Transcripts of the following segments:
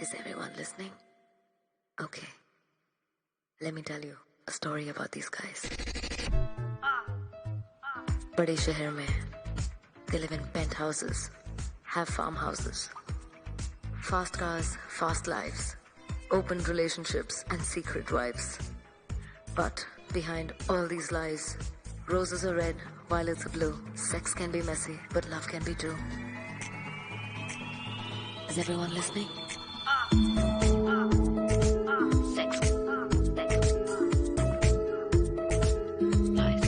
Is everyone listening? Okay. Let me tell you a story about these guys. बड़े शहर में they live in penthouses, have farmhouses, fast cars, fast lives, open relationships and secret wives. But behind all these lies, roses are red, violets are blue. Sex can be messy, but love can be true. Is everyone listening? Sex. Lies.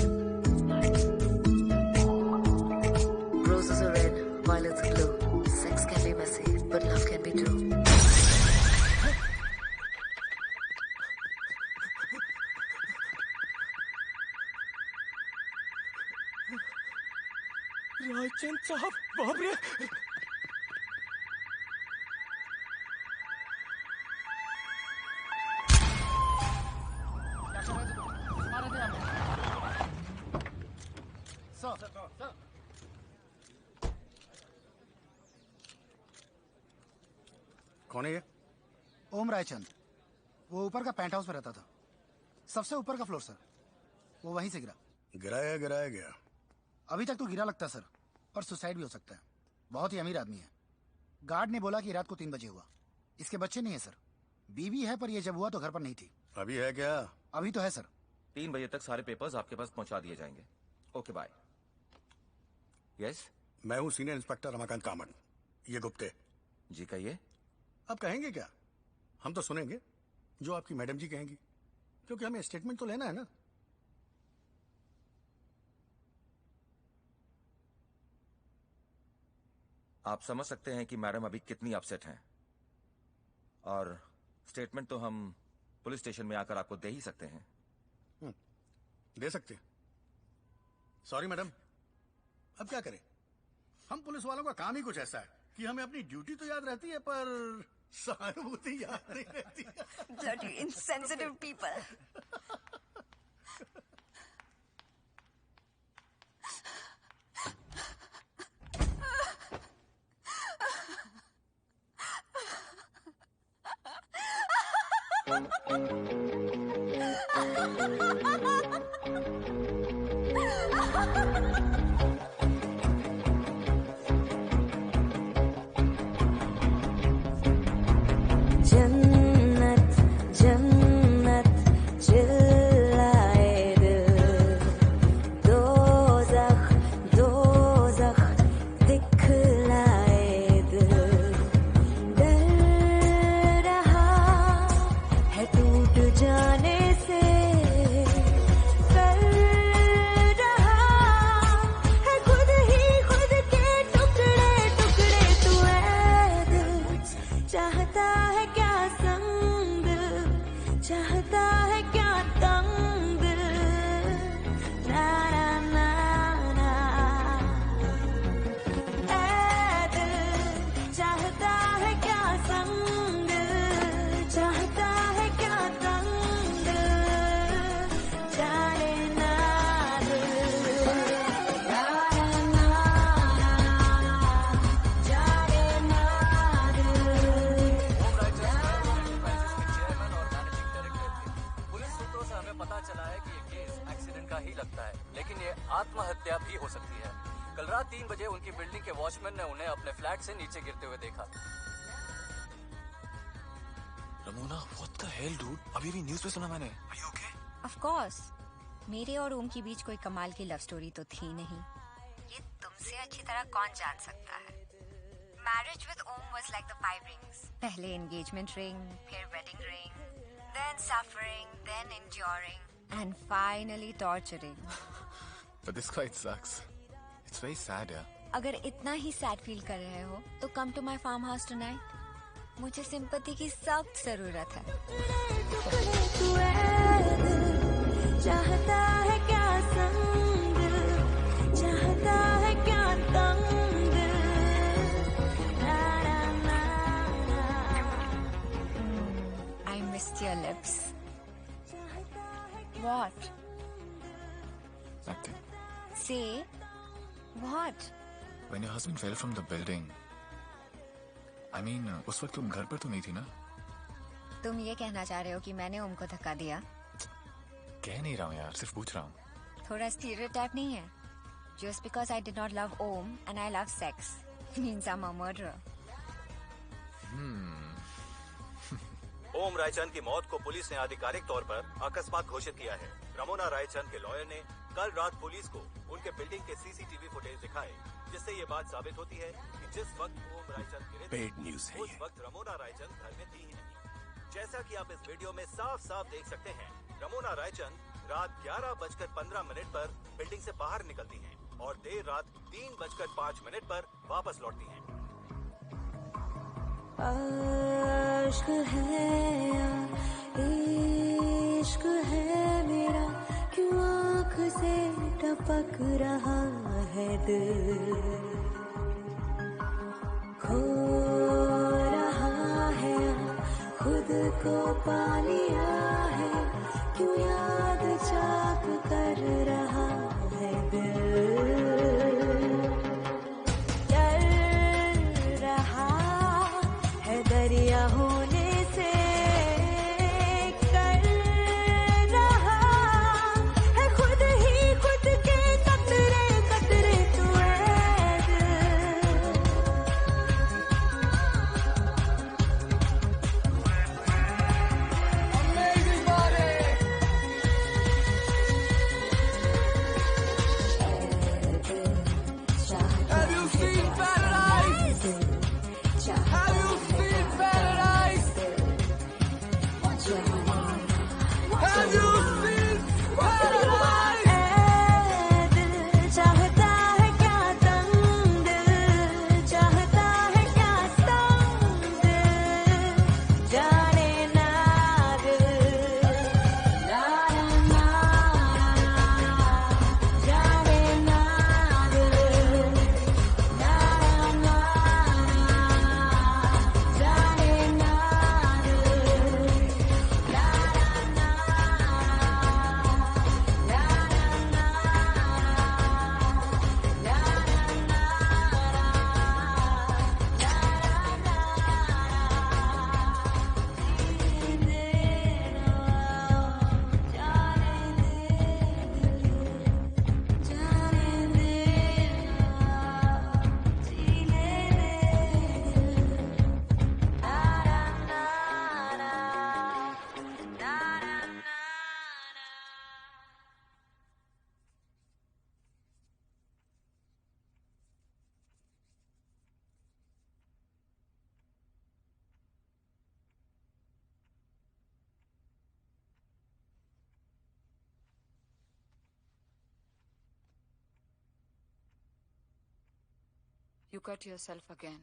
Roses are red, violets are blue. Sex can be messy, but love can be true. Raichand साहब, बाप रे! कौन है ये? ओम रायचंद। वो ऊपर का paint house में रहता था, सबसे ऊपर का फ्लोर सर। वो वहीं से गिरा। गिराया गया। अभी तक तो गिरा लगता सर, पर सुसाइड भी हो सकता है। बहुत ही अमीर आदमी है। गार्ड ने बोला कि रात को 3 बजे हुआ। इसके बच्चे नहीं है सर, बीवी है, पर ये जब हुआ तो घर पर नहीं थी। अभी है क्या? अभी तो है सर। 3 बजे तक सारे पेपर्स आपके पास पहुंचा दिए जाएंगे। Okay bye. यस, मैं हूँ सीनियर इंस्पेक्टर रमाकांत कामत। ये गुप्ते जी कहिए। अब कहेंगे क्या? हम तो सुनेंगे जो आपकी मैडम जी कहेंगी, क्योंकि हमें स्टेटमेंट तो लेना है ना। आप समझ सकते हैं कि मैडम अभी कितनी अपसेट हैं, और स्टेटमेंट तो हम पुलिस स्टेशन में आकर आपको दे ही सकते हैं। दे सकते। सॉरी मैडम, अब क्या करें? हम पुलिस वालों का काम ही कुछ ऐसा है कि हमें अपनी ड्यूटी तो याद रहती है, पर सहानुभूति याद नहीं रहती। Bloody insensitive people. जन्नत जन्नत चिल्लाए दिल, दोज़ख दोज़ख दिखलाए दिल, डर रहा है टूट जाने से, कर रहा है खुद ही खुद के टुकड़े टुकड़े। तू है दिल, चाहता है क्या संग, चाहता है क्या तंग, ना ना ना ना। ऐ दिल, चाहता है क्या संग, चाहता है क्या तंग, जाने ना दिल, ना ना ना, जाने ना दिल। पुलिस सूत्रों से हमें पता चला है कि ये केस एक्सीडेंट का ही लगता है, लेकिन ये आत्महत्या भी हो सकती है। कल रात 3 बजे उनकी बिल्डिंग के वॉचमैन ने उन्हें अपने फ्लैट से नीचे गिरते हुए देखा। Ramona, what the hell, dude? अभी भी न्यूज़ पे सुना मैंने। Are you okay? Of course. मेरे और ओम के बीच कोई कमाल की लव स्टोरी तो थी नहीं। ये तुमसे अच्छी तरह कौन जान सकता है। Marriage with Om was like the 5 rings. पहले engagement ring, फिर wedding ring, then suffering, then enduring, and finally torturing. But this quite sucks. It's very sad, yeah. अगर इतना ही सैड फील कर रहे हो तो come to my farm house tonight. मुझे sympathy की सख्त जरूरत है। तू है दिल, चाहता है क्या संग, चाहता है क्या तंग, ना ना ना ना। I missed your lips. What? Nothing. Say what? When your husband fell from the building, I mean, उस वक्त तुम घर पर तो नहीं थी ना? तुम ये कहना चाह रहे हो कि मैंने ओम को धक्का दिया? कह नहीं रहा हूँ यार, सिर्फ पूछ रहा हूँ। थोड़ा स्टीरियोटाइप नहीं है? Just because I did not love Om and I love sex means I'm a murderer. ओम रायचंद की मौत को पुलिस ने आधिकारिक तौर पर अकस्मात घोषित किया है। रमोना रायचंद के लॉयर ने कल रात पुलिस को उनके बिल्डिंग के सीसीटीवी फुटेज दिखाए, जिससे ये बात साबित होती है कि जिस वक्त ओम रायचंद गिरे थे, उस वक्त रमोना रायचंद घर में थी ही नहीं। जैसा कि आप इस वीडियो में साफ साफ देख सकते हैं, रमोना रायचंद रात 11:15 पर बिल्डिंग से बाहर निकलती हैं और देर रात 3:05 पर वापस लौटती हैं। आश्क है या इश्क है मेरा, क्यों आँख से टपक रहा है दिल, खो रहा है खुद को पा लिया है, क्यों याद चाक कर रहा है दिल, डर रहा है दरिया होने से, कर रहा है खुद ही खुद के कतरे कतरे तू है दिल। You cut yourself again.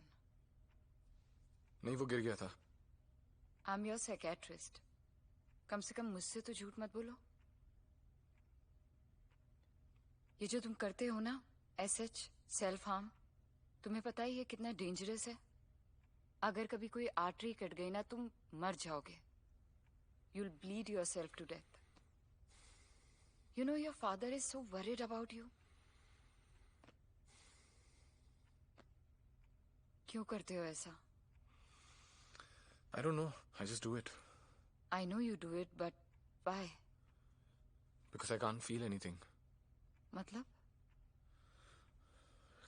नहीं, वो गिर गया था। I'm your psychiatrist. कम से कम मुझसे तो झूठ मत बोलो। ये जो तुम करते हो ना, SH, सेल्फ हार्म, तुम्हें पता ही है कितना डेंजरस है? अगर कभी कोई आर्टरी कट गई ना, तुम मर जाओगे। You'll bleed yourself to death. You know your father is so worried about you. क्यों करते हो ऐसा? I don't know. I just do it. I know you do it, but why? Because I can't feel anything. मतलब?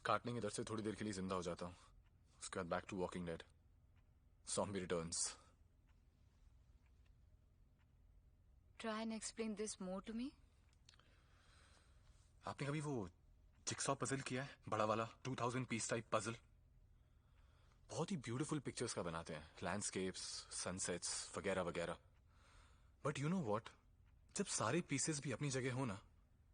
काटने के डर से थोड़ी देर के लिए जिंदा हो जाता हूँ, उसके बाद back to Walking Dead. Zombie returns. Try and explain this more to me. आपने कभी वो जिक्सॉ पजल किया है, बड़ा वाला 2000 पीस टाइप पजल? बहुत ही ब्यूटीफुल पिक्चर्स का बनाते हैं, लैंडस्केप्स, सनसेट्स वगैरह वगैरह। बट यू नो व्हाट, जब सारे पीसेस भी अपनी जगह हो ना,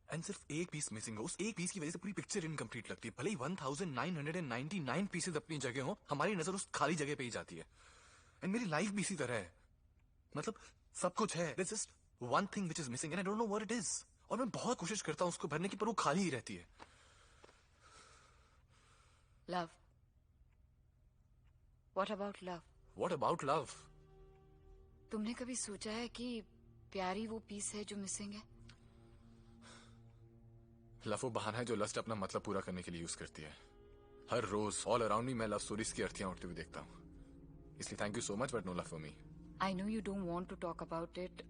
एंड सिर्फ एक पीस मिसिंग हो, उस एक पीस की वजह से पूरी पिक्चर इनकम्प्लीट लगती है। भले ही 1999 पीसेस अपनी जगह हो, हमारी नजर उस खाली जगह पे ही जाती है। एंड मेरी लाइफ भी इसी तरह है, मतलब सब कुछ है, there's just one thing which is missing and I don't know what it is. और मैं बहुत कोशिश करता हूँ उसको भरने की, पर वो खाली ही रहती है। Love. What about love? What about love? तुमने कभी सोचा है कि प्यारी वो पीस है जो मिसिंग है? लव वो बहाना है जो लस्ट अपना मतलब पूरा करने के लिए यूज करती है। हर रोज ऑल अराउंड मी मैं लव स्टोरीज की अर्थियां उठती हुई देखता हूँ। इसलिए thank you so much but no love for me. I know you don't want to talk about it,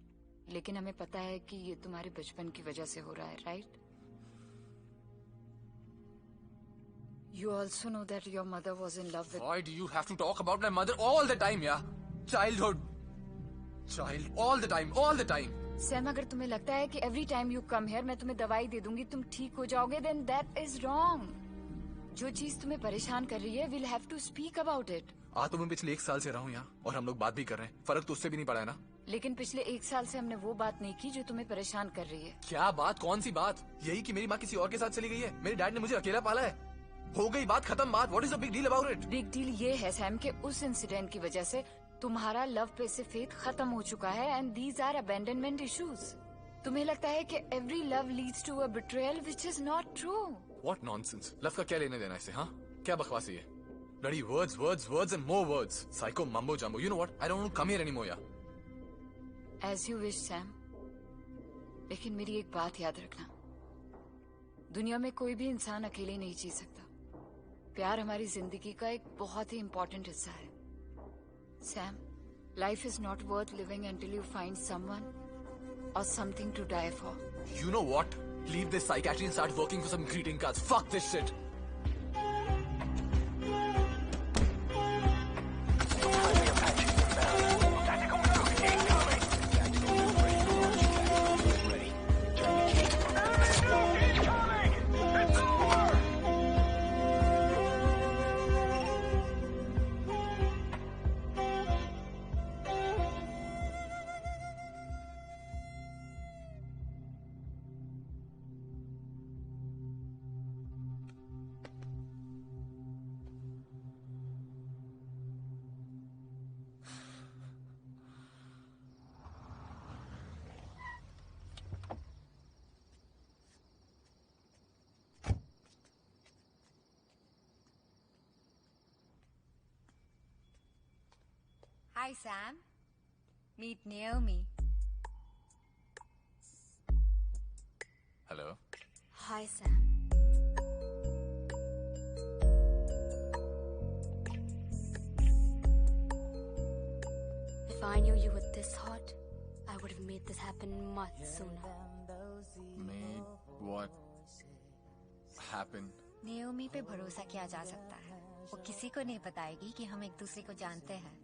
लेकिन हमें पता है कि ये तुम्हारे बचपन की वजह से हो रहा है, right? You also know that your mother was in love with... Why do you have to talk about my mother all the time, yeah? Childhood. All the time. Sam, अगर तुम्हें लगता है कि every time you come here मैं तुम्हें दवाई दे दूंगी, तुम ठीक हो जाओगे, then that is wrong. जो चीज तुम्हें परेशान कर रही है, we'll have to speak about it. तो मैं पिछले 1 साल से रहा हूँ यहाँ और हम लोग बात भी कर रहे हैं, फर्क तो उससे भी नहीं पड़ा है ना। लेकिन पिछले 1 साल से हमने वो बात नहीं की जो तुम्हें परेशान कर रही है। क्या बात? कौन सी बात? यही कि मेरी माँ किसी और के साथ चली गई है, मेरे डैड ने मुझे अकेला पाला है, हो गई बात, खत्म बात। What is the big deal about it? Big deal ये है सैम कि उस इंसिडेंट की वजह से तुम्हारा लव पे से फेथ खत्म हो चुका है and these are abandonment issues. तुम्हें लगता है कि every love leads to a betrayal which is not true. What nonsense. Love का क्या लेने देना इससे? हाँ, क्या बकवासी है? Bloody words and more words, psycho mumbo jumbo. You know what, I don't want to come here anymore यार। एज यू विश सैम, लेकिन मेरी एक बात याद रखना, दुनिया में कोई भी इंसान अकेले नहीं जी सकता। प्यार हमारी जिंदगी का एक बहुत ही इम्पोर्टेंट हिस्सा है। Sam, life is not worth living until you find someone or something to die for. You know what? Leave this psychiatry and start working for some greeting cards. Fuck this shit. Hi, Sam. Meet Naomi. Hello. Hi, Sam. If I knew you were this hot, I would have made this happen much sooner. Made what happen? Naomi पे भरोसा किया जा सकता है। वो किसी को नहीं बताएगी कि हम एक दूसरे को जानते हैं।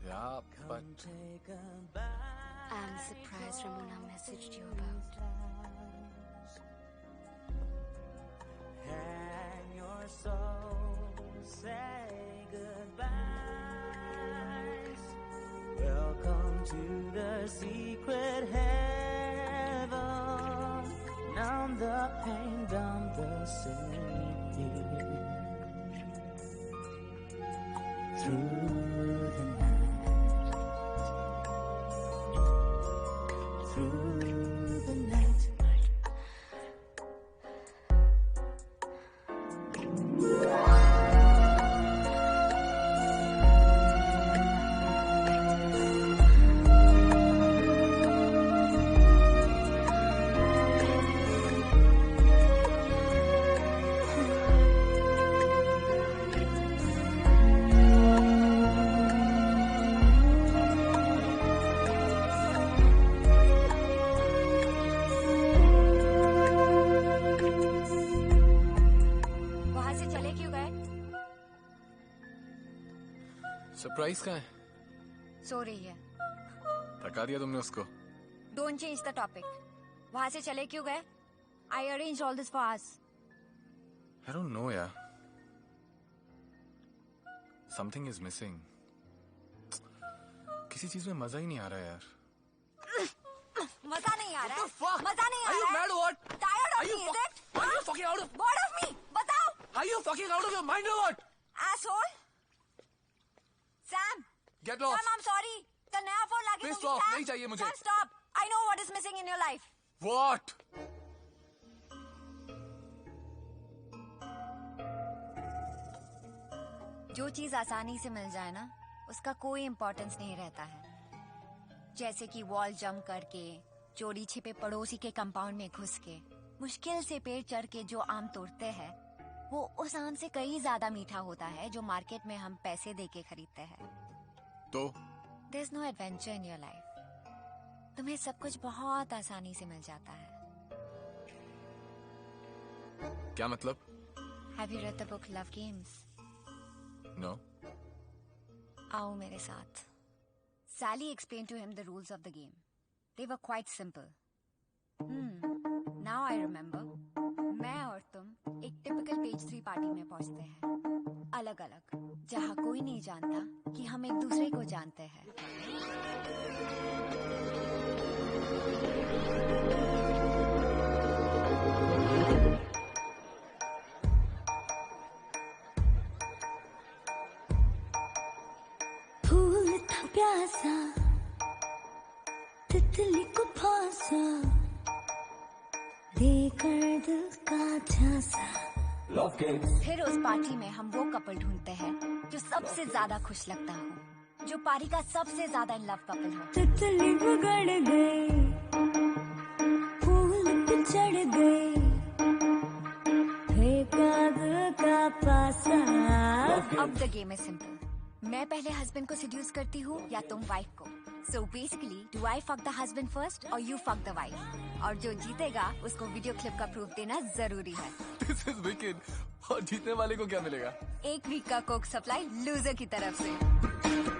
Yeah, but I'm surprised Ramona messaged you about. Hang your soul, say goodbyes. Welcome to the secret heaven. Numb the pain, dumb the sin. Through the night. Through the night. Surprise कहाँ है? सो रही है। थका दिया तुमने उसको? Don't change the topic. वहां से चले क्यों गए? आई arrange all this for us. I don't no यार, समथिंग इज मिसिंग। किसी चीज में मजा ही नहीं आ रहा है यार। मजा नहीं आ रहा है? मजा नहीं आ रहा है? Are you mad or what? Tired of Are you me, is it? Are you fucking out of? Bored of me? बताओ। Are you fucking out of your mind or what? Asshole. Sam. Get lost. Sam, I'm sorry. कल नया phone लाके Piss दूंगी, off, Sam. नहीं चाहिए मुझे। Sam, stop. I know what is missing in your life. What? जो चीज आसानी से मिल जाए ना, उसका कोई इम्पोर्टेंस नहीं रहता है। जैसे कि वॉल जंप करके, चोरी छिपे पड़ोसी के कंपाउंड में घुस के, मुश्किल से पेड़ चढ़ के जो आम तोड़ते हैं, वो उस आम से कई ज्यादा मीठा होता है जो मार्केट में हम पैसे देके खरीदते हैं। तो There's no adventure in your life. तुम्हें सब कुछ बहुत आसानी से मिल जाता है। क्या मतलब? Have you read the book Love Games? No. आओ मेरे साथ। Sally explained to him the rules of the game. They were quite simple. Now I remember. मैं और तुम एक टिपिकल पेज 3 पार्टी में पहुंचते हैं, अलग अलग, जहाँ कोई नहीं जानता कि हम एक दूसरे को जानते हैं। फूल था प्यासा, तितली को फांसा, देकर दिल का झांसा। फिर उस पार्टी में हम वो कपल ढूंढते हैं जो सबसे ज्यादा खुश लगता हो, जो पार्टी का सबसे ज्यादा इन लव कपल हो। तितली बिगड़ गई, फूल पे चढ़ गई, फेंका दिल का पासा। अब द गेम इज सिंपल। मैं पहले हस्बैंड को सेड्यूस करती हूँ या तुम वाइफ को। So basically, do I fuck the husband first or you fuck the wife? और जो जीतेगा उसको वीडियो क्लिप का प्रूफ देना जरूरी है। This is wicked. और जीतने वाले को क्या मिलेगा? 1 वीक का कोक सप्लाई लूजर की तरफ से।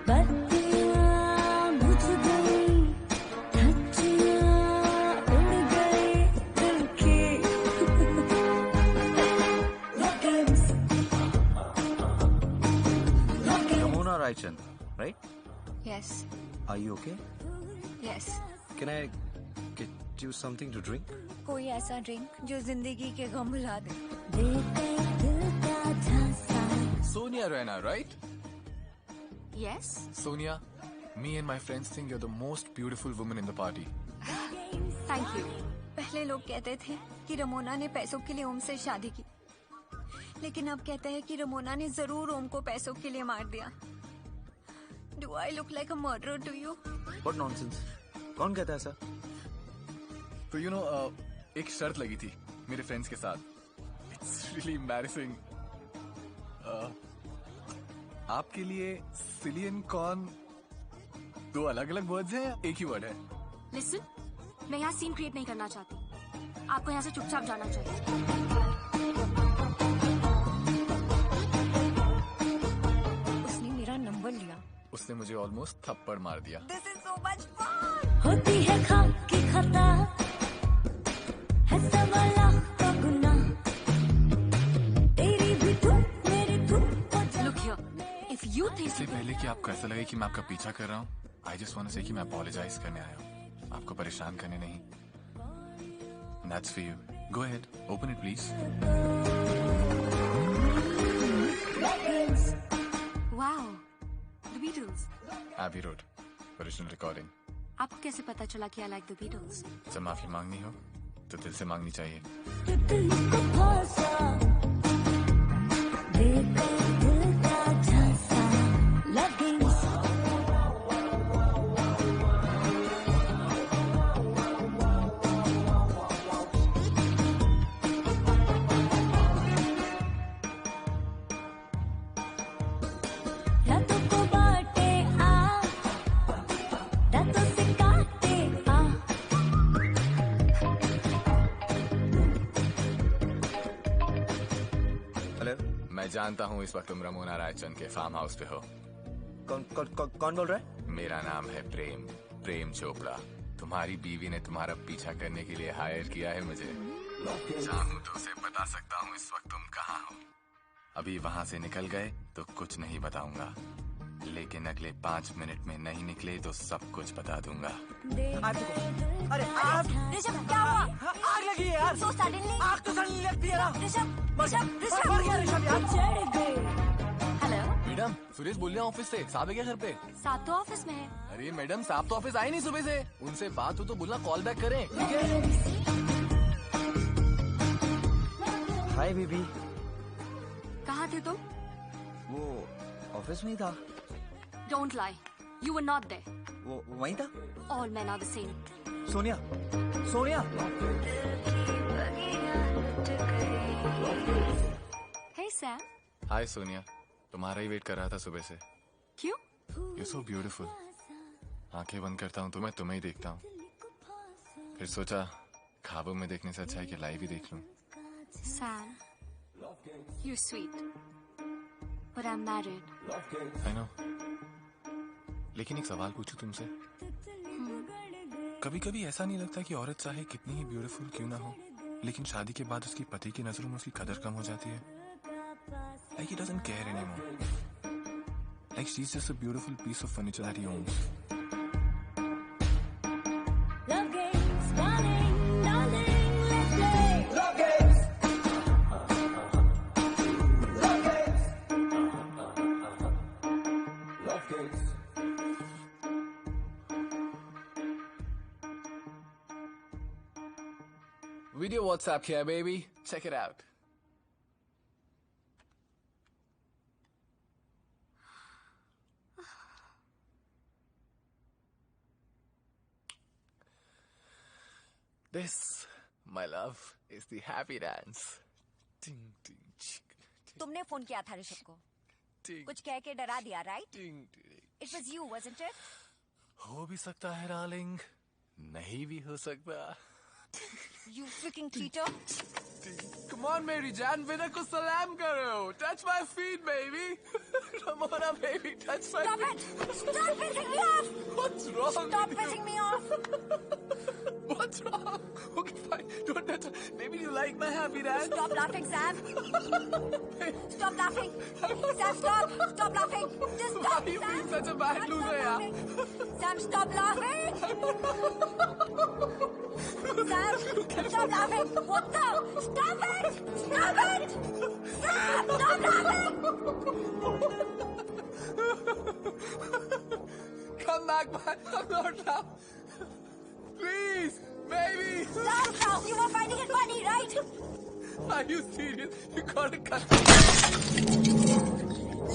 बत्तियाँ बुझ गई, धज्जियाँ उड़ गई दिल की। Ramona Raichan, right? Yes. Are you okay? Yes. Can I get you something to drink? कोई ऐसा ड्रिंक जो जिंदगी के गम भुला दे। Sonia Raina, right? Yes. Sonia, me and my friends think you're the most beautiful woman in the party. Thank you. पहले लोग कहते थे कि रमोना ने पैसों के लिए ओम से शादी की, लेकिन अब कहते हैं कि रमोना ने जरूर ओम को पैसों के लिए मार दिया। Do I look like a murderer to you? What nonsense? कौन कहता है ऐसा? तो एक शर्त लगी थी मेरे फ्रेंड्स के साथ। It's really embarrassing. आपके लिए सिलियन कॉर्न 2 अलग-अलग वर्ड्स हैं या एक ही वर्ड है? Listen, मैं यहाँ सीन क्रिएट नहीं करना चाहती। आपको यहाँ से चुपचाप जाना चाहिए। उसने मेरा नंबर लिया। उसने मुझे ऑलमोस्ट थप्पड़ मार दिया। This is so much fun. होती है खाक की खता, है सवाला का गुनाह, तेरी भी तू मेरी तू। Look here, if you think इससे पहले कि आपको ऐसा लगे कि मैं आपका पीछा कर रहा हूँ, I just want to say कि मैं अपोलोजाइज करने आया हूँ, आपको परेशान करने नहीं। That's for you. Go ahead, open it please. Wow, The Beatles. Abbey Road, original recording. आपको कैसे पता चला कि I like The Beatles? जब माफी मांगनी हो तो दिल से मांगनी चाहिए। तितली को फांसा, देकर दिल का झांसा। Love Games. रातों को बांटे आ, रातों से काटे आ। हेलो, मैं जानता हूँ इस वक्त तुम रमोना रायचंद के फार्म हाउस पे हो। कौन बोल रहा है? मेरा नाम है प्रेम चोपड़ा। तुम्हारी बीवी ने तुम्हारा पीछा करने के लिए हायर किया है मुझे। चाहूँ तो उसे बता सकता हूँ इस वक्त तुम कहाँ हो। अभी वहाँ से निकल गए तो कुछ नहीं बताऊंगा, लेकिन अगले 5 मिनट में नहीं निकले तो सब कुछ बता दूंगा। अरे आग! ऋषभ क्या हुआ? आग लगी है यार! So suddenly? आग तो सडनली लगती है ना! ऋषभ मर गया ऋषभ यार! चढ़ गए। हेलो मैडम, सुरेश बोल रहे हैं ऑफिस से। साहब है क्या घर पे? साथ तो ऑफिस में है। अरे मैडम, साहब तो ऑफिस आए नहीं सुबह से। उनसे बात हो तो बोलना कॉल बैक करें, ठीक है? Hi baby. कहाँ थे तुम? वो ऑफिस में ही था। Don't lie. You were not there. वो वहीं था। All men are the same. Sonia, Sonia. Sam. Hi Sonia, तुम्हारा ही वेट कर रहा था सुबह से। क्यों? You're so beautiful. आंखें बंद करता हूँ तो मैं तुम्हें ही देखता हूँ। फिर सोचा ख्वाबों में देखने से अच्छा है कि लाइव ही देख लूं। Sam, you're sweet, but I'm married. I know. लेकिन एक सवाल पूछूं तुमसे? कभी कभी ऐसा नहीं लगता कि औरत चाहे कितनी ही ब्यूटीफुल क्यों ना हो, लेकिन शादी के बाद उसकी पति की नजरों में उसकी कदर कम हो जाती है? Like he doesn't care anymore. Like she's just a beautiful piece of furniture that he owns. Love games, darling, darling, let's play. Love games. Love games. Love games. Video WhatsApp here, baby. Check it out. This, my love, is the happy dance. Ding, ding, ching, ding, तुमने phone किया था ऋषभ को, ding, कुछ कह के डरा दिया, right? ding, ding. It was you, wasn't it? हो भी सकता है डार्लिंग, नहीं भी हो सकता। You freaking cheater! Come on, मेरी जान, विनर को सलाम करो। Touch my feet, baby. Ramona, baby, touch my Stop feet. it! Stop pissing me off! What's wrong? Stop with you? pissing me off! What's wrong? Okay, fine. Don't touch her. Maybe you like my happy dance. Stop laughing, Sam! Stop laughing! Sam, stop! Stop laughing! Just Why stop, are you Sam! being such a bad Sam, loser, stop yaar? laughing. Sam, stop laughing! Sam, stop laughing! What the? Stop it! Stop it! Sam, stop laughing! Come back, man. I'm not now. Please, baby. Stop now! You were finding it funny, right? Are you serious? You gotta cut.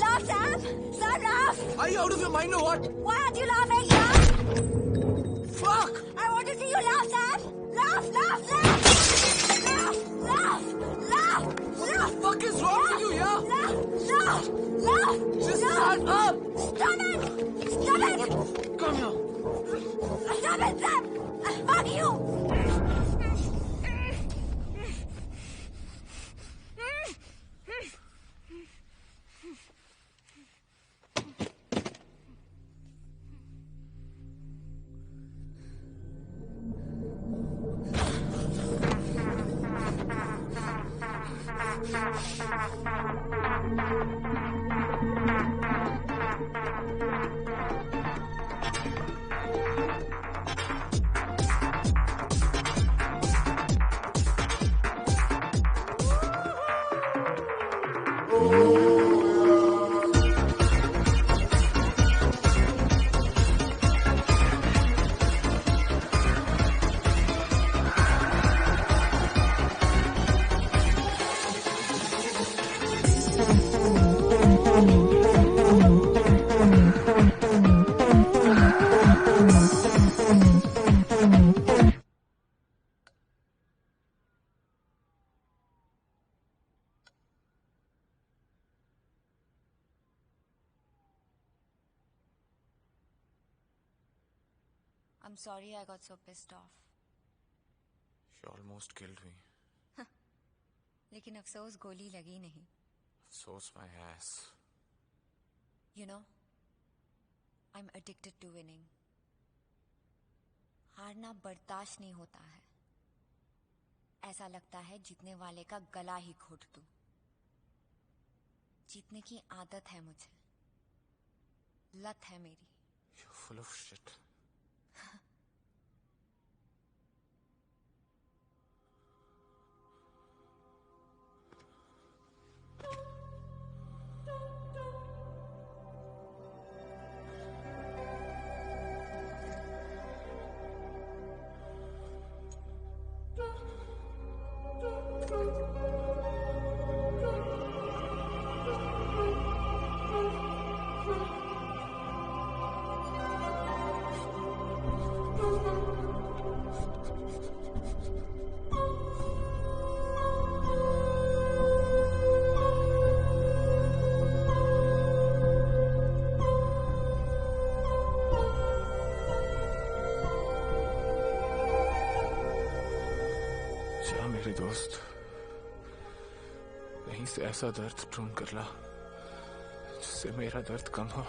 Laugh, Sam! Sam, laugh! Are you out of your mind or what? Why aren't you laughing, Sam? Fuck! I want to see you laugh, Sam! Laugh, laugh, laugh! Laugh, laugh, laugh! What the fuck is wrong with you, yeah? Laugh, laugh, laugh! Just laugh. shut up! Stop it! Stop it! Come here. Stop it, Sam! Fuck you! I'm sorry I got so pissed off. She almost killed me. लेकिन अफसोस गोली लगी नहीं. So's my ass. You know, I'm addicted to winning. हारना बर्दाश्त नहीं होता है. ऐसा लगता है जीतने वाले का गला ही घोट दूं. जीतने की आदत है मुझे. लत है मेरी. You're full of shit. जा मेरे दोस्त, कहीं से ऐसा दर्द ढूंढ कर ला जिससे मेरा दर्द कम हो।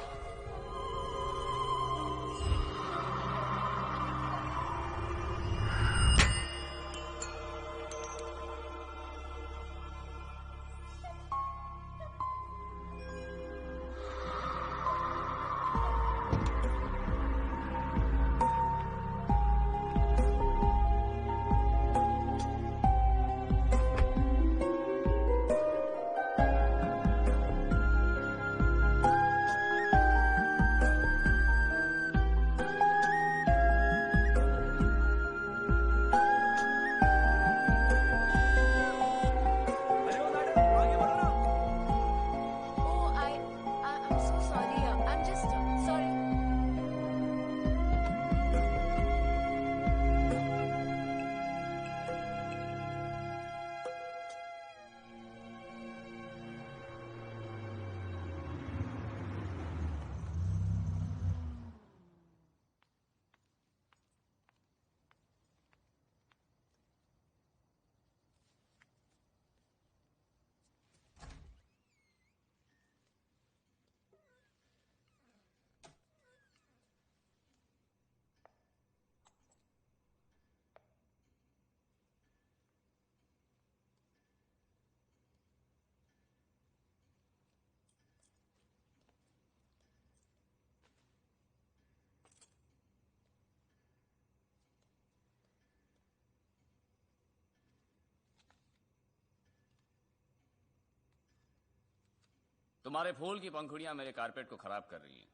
तुम्हारे फूल की पंखुड़ियां मेरे कारपेट को खराब कर रही हैं।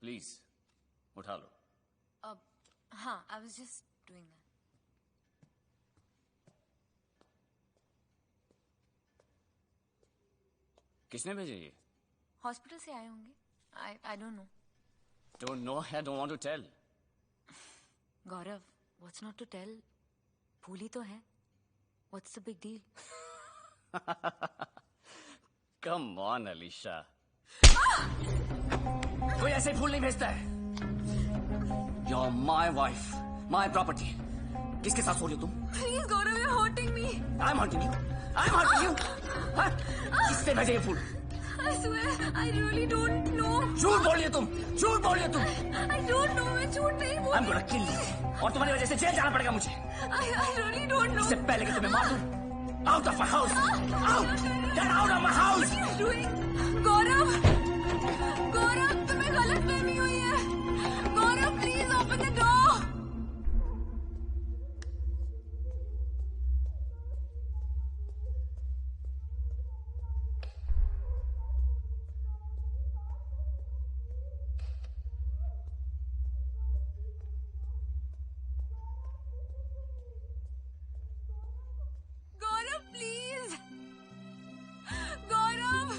प्लीज उठा लो। हाँ, I was just doing that. किसने भेजे ये? हॉस्पिटल से आए होंगे। I don't know. Don't know, I don't want to tell. Gaurav, what's not to tell? फूल ही तो है। What's the big deal? Come on, Alisha. कोई ऐसे फूल नहीं भेजता है। You're my wife, my property. किसके साथ सो रही हो तुम? Please, Gaurav, you're hurting me. I'm hurting you. I'm hurting you. हाँ? किसने भेजे ये फूल? I swear, I really don't know. झूठ बोल रही हो तुम, झूठ बोल रही हो तुम। I don't know, मैं झूठ नहीं बोल। I'm gonna kill you. और तुम्हारी वजह से जेल जाना पड़ेगा मुझे। I really don't know. इससे पहले कि तुम्हें मार दूं, out of my house, out, get out of my house. What are you doing? Gaurav, Gaurav, तुम्हें गलतफहमी हुई है। Gaurav, please open the door. Gaurav, please. Gaurav.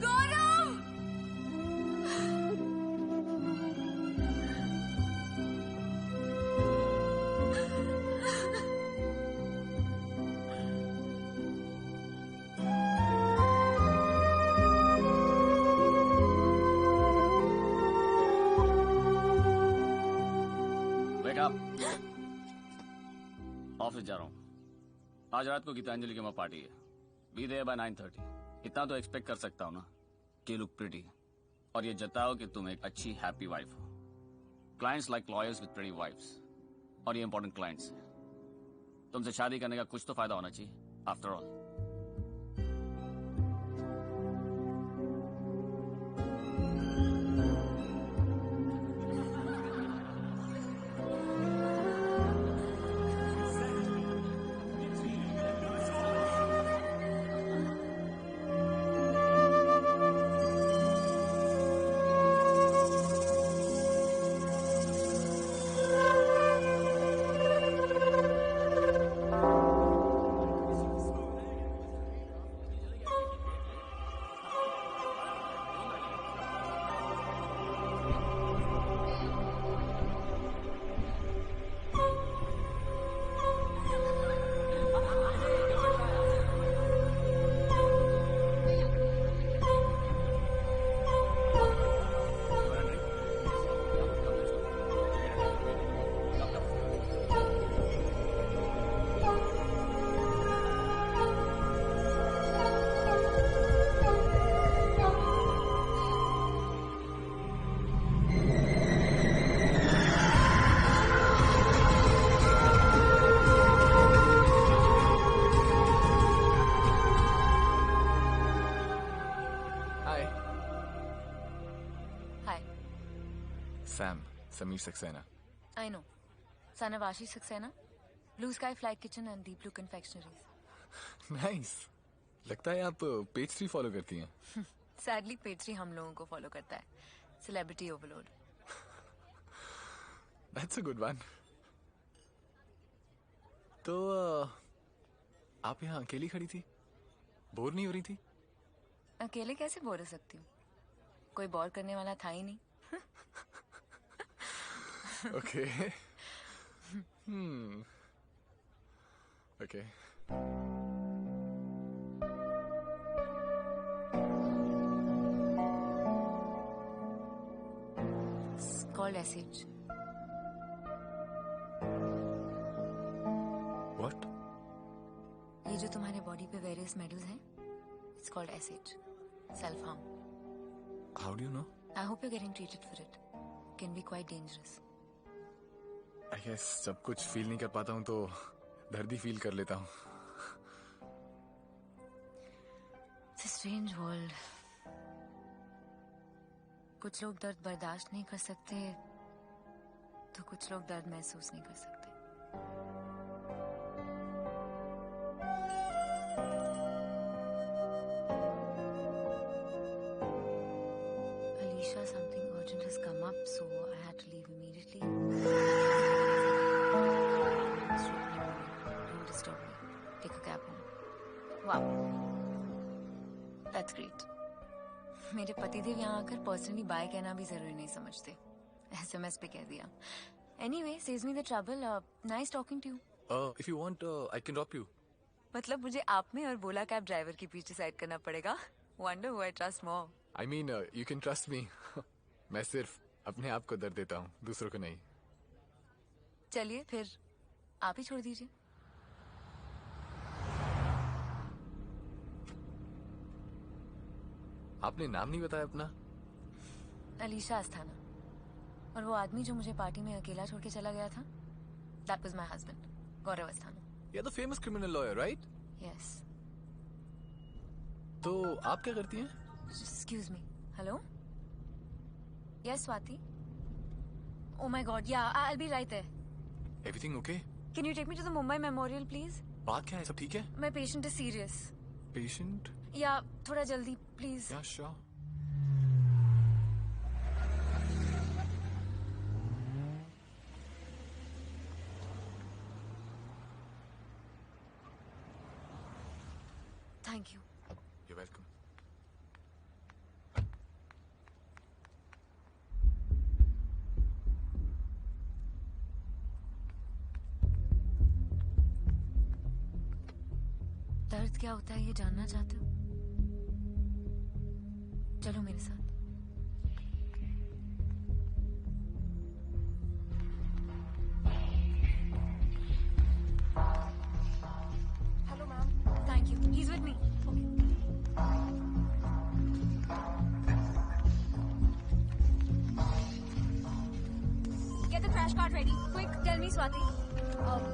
Gaurav. Wake up. Office जा रहा हूँ। आज रात को गीतांजलि के वहाँ पार्टी है। Be there by 9:30। इतना तो एक्सपेक्ट कर सकता हूँ ना कि लुक प्रिटी और ये जताओ कि तुम एक अच्छी हैप्पी वाइफ हो। Clients like lawyers with pretty wives और ये इंपॉर्टेंट क्लाइंट्स हैं। तुमसे शादी करने का कुछ तो फायदा होना चाहिए after all. Sameer Saxena. I know. Son of Ashish Saxena. Blue Sky Flight Kitchen and Deep Blue Confectionaries. Nice. लगता है आप पेज 3 फॉलो करती हैं. Sadly, Page 3 हम लोगों को फॉलो करता है. Celebrity overload. That's a good one. तो आप यहाँ अकेली खड़ी थी? बोर नहीं हो रही थी? अकेले कैसे बोर हो सकती हूँ? कोई बोर करने वाला था ही नहीं. Okay. Okay. It's called SH. What? ये जो तुम्हारे बॉडी पे वेरियस मेडल्स हैं, it's called SH. Self harm. How do you know? I hope you're getting treated for it. Can be quite dangerous. I guess जब कुछ feel नहीं कर पाता हूँ तो दर्द ही फील कर लेता हूँ. It's a strange world. कुछ लोग दर्द बर्दाश्त नहीं कर सकते, तो कुछ लोग दर्द महसूस नहीं कर सकते. Alicia, something urgent has come up, so I had to leave immediately. Don't disturb me. Take a cab home. Wow. That's great. मेरे पतिदेव यहाँ आकर पर्सनली बाय कहना भी जरूरी नहीं समझते. SMS पे कह दिया. Anyway, saves me the trouble. Nice talking to you. If you want, I can drop you. मतलब मुझे आप में और बोला कैब ड्राइवर के बीच डिसाइड करना पड़ेगा. Wonder who I trust more. I mean, you can trust me. मैं सिर्फ अपने आप को दर्द देता हूँ, दूसरों को नहीं. चलिए फिर आप ही छोड़ दीजिए. आपने नाम नहीं बताया अपना? अलीशा अस्थाना. और वो आदमी जो मुझे पार्टी में अकेला छोड़ के चला गया था, that was my husband, Gaurav Asthana. You're the famous criminal lawyer, right? Yes. तो आप क्या करती हैं? Excuse me. Hello? Yes, Swati. Oh my God, yeah, I'll be right there. Everything okay? Can you take me to the Mumbai Memorial, please? बात क्या है? सब ठीक है? My patient is serious. Patient? Yeah, थोड़ा जल्दी, please. Yeah, sure. Thank you. You're welcome. दर्द क्या होता है ये जानना चाहते हो? चलो मेरे साथ. Hello, ma'am. Thank you. He's with me. Get the crash cart ready. Quick, tell me, Swati.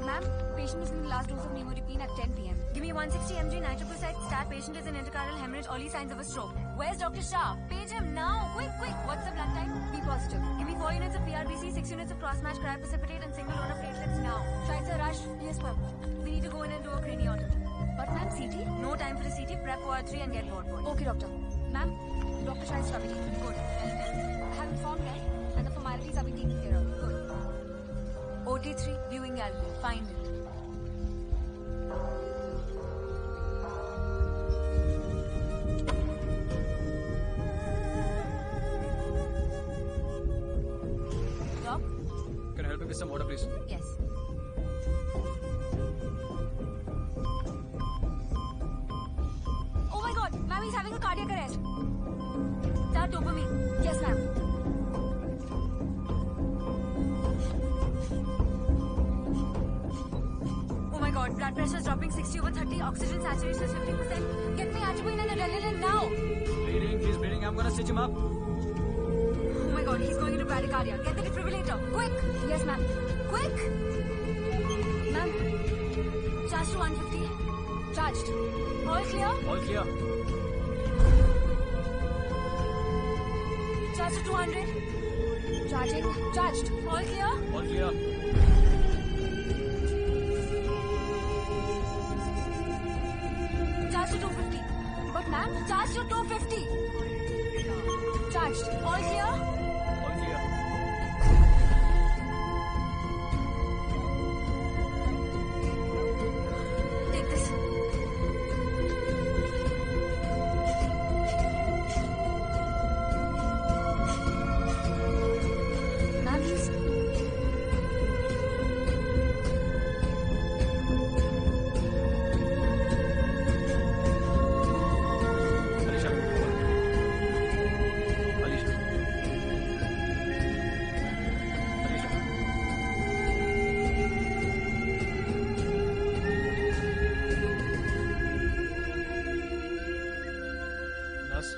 Ma'am, patient is in the last dose of Nemoripine at 10 p.m. Give me 160 mg nitroprusside stat. Patient is in intracardial hemorrhage. Early signs of a stroke. Where's Dr. Shah? Page him now. Quick, quick. What's the blood type? B positive. Give me 4 units of PRBC, 6 units of cross-match cryoprecipitate and single donor platelets now. Try to rush. Yes, ma'am. We need to go in and do a craniotomy. But ma'am, CT? No time for a CT. Prep OR3 and get blood boy. Okay, doctor. Ma'am, Dr. Shah is coming in. Good. I have informed her and the formalities are being taken care of. Good. OT3, viewing gallery. Find it. Doc? Can I help you with some water, please? Yes. Oh my God, ma'am, he's having a cardiac arrest. Start dopamine. Yes, ma'am. Oh my God, blood pressure is dropping 60/30, oxygen saturation is 50%. Get me atropine and adrenaline now. Bleeding, he's bleeding. I'm gonna stitch him up. Oh my God, he's going into bradycardia. Get the defibrillator. Quick. Yes, ma'am. Quick. Ma'am, charge to 150. Charged. All clear? All clear. Charge to 200. Charging. Charged. All clear? All clear. Charged to 250. But ma'am, charged to 250. Charged. All clear? All clear. Take this. Ma'am, please. Alisha. Alisha. Alisha. Nurse,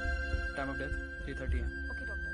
time of death 3:30 am. Okay, doctor.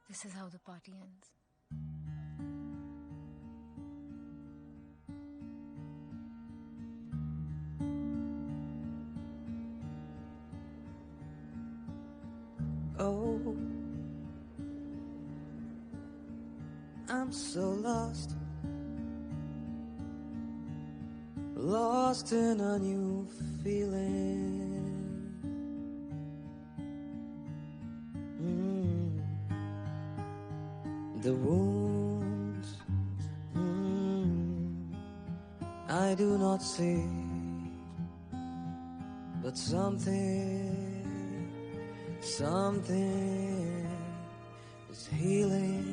This is how the party ends. Oh, I'm so lost, lost in a new feeling. The wounds I do not see, but something is healing.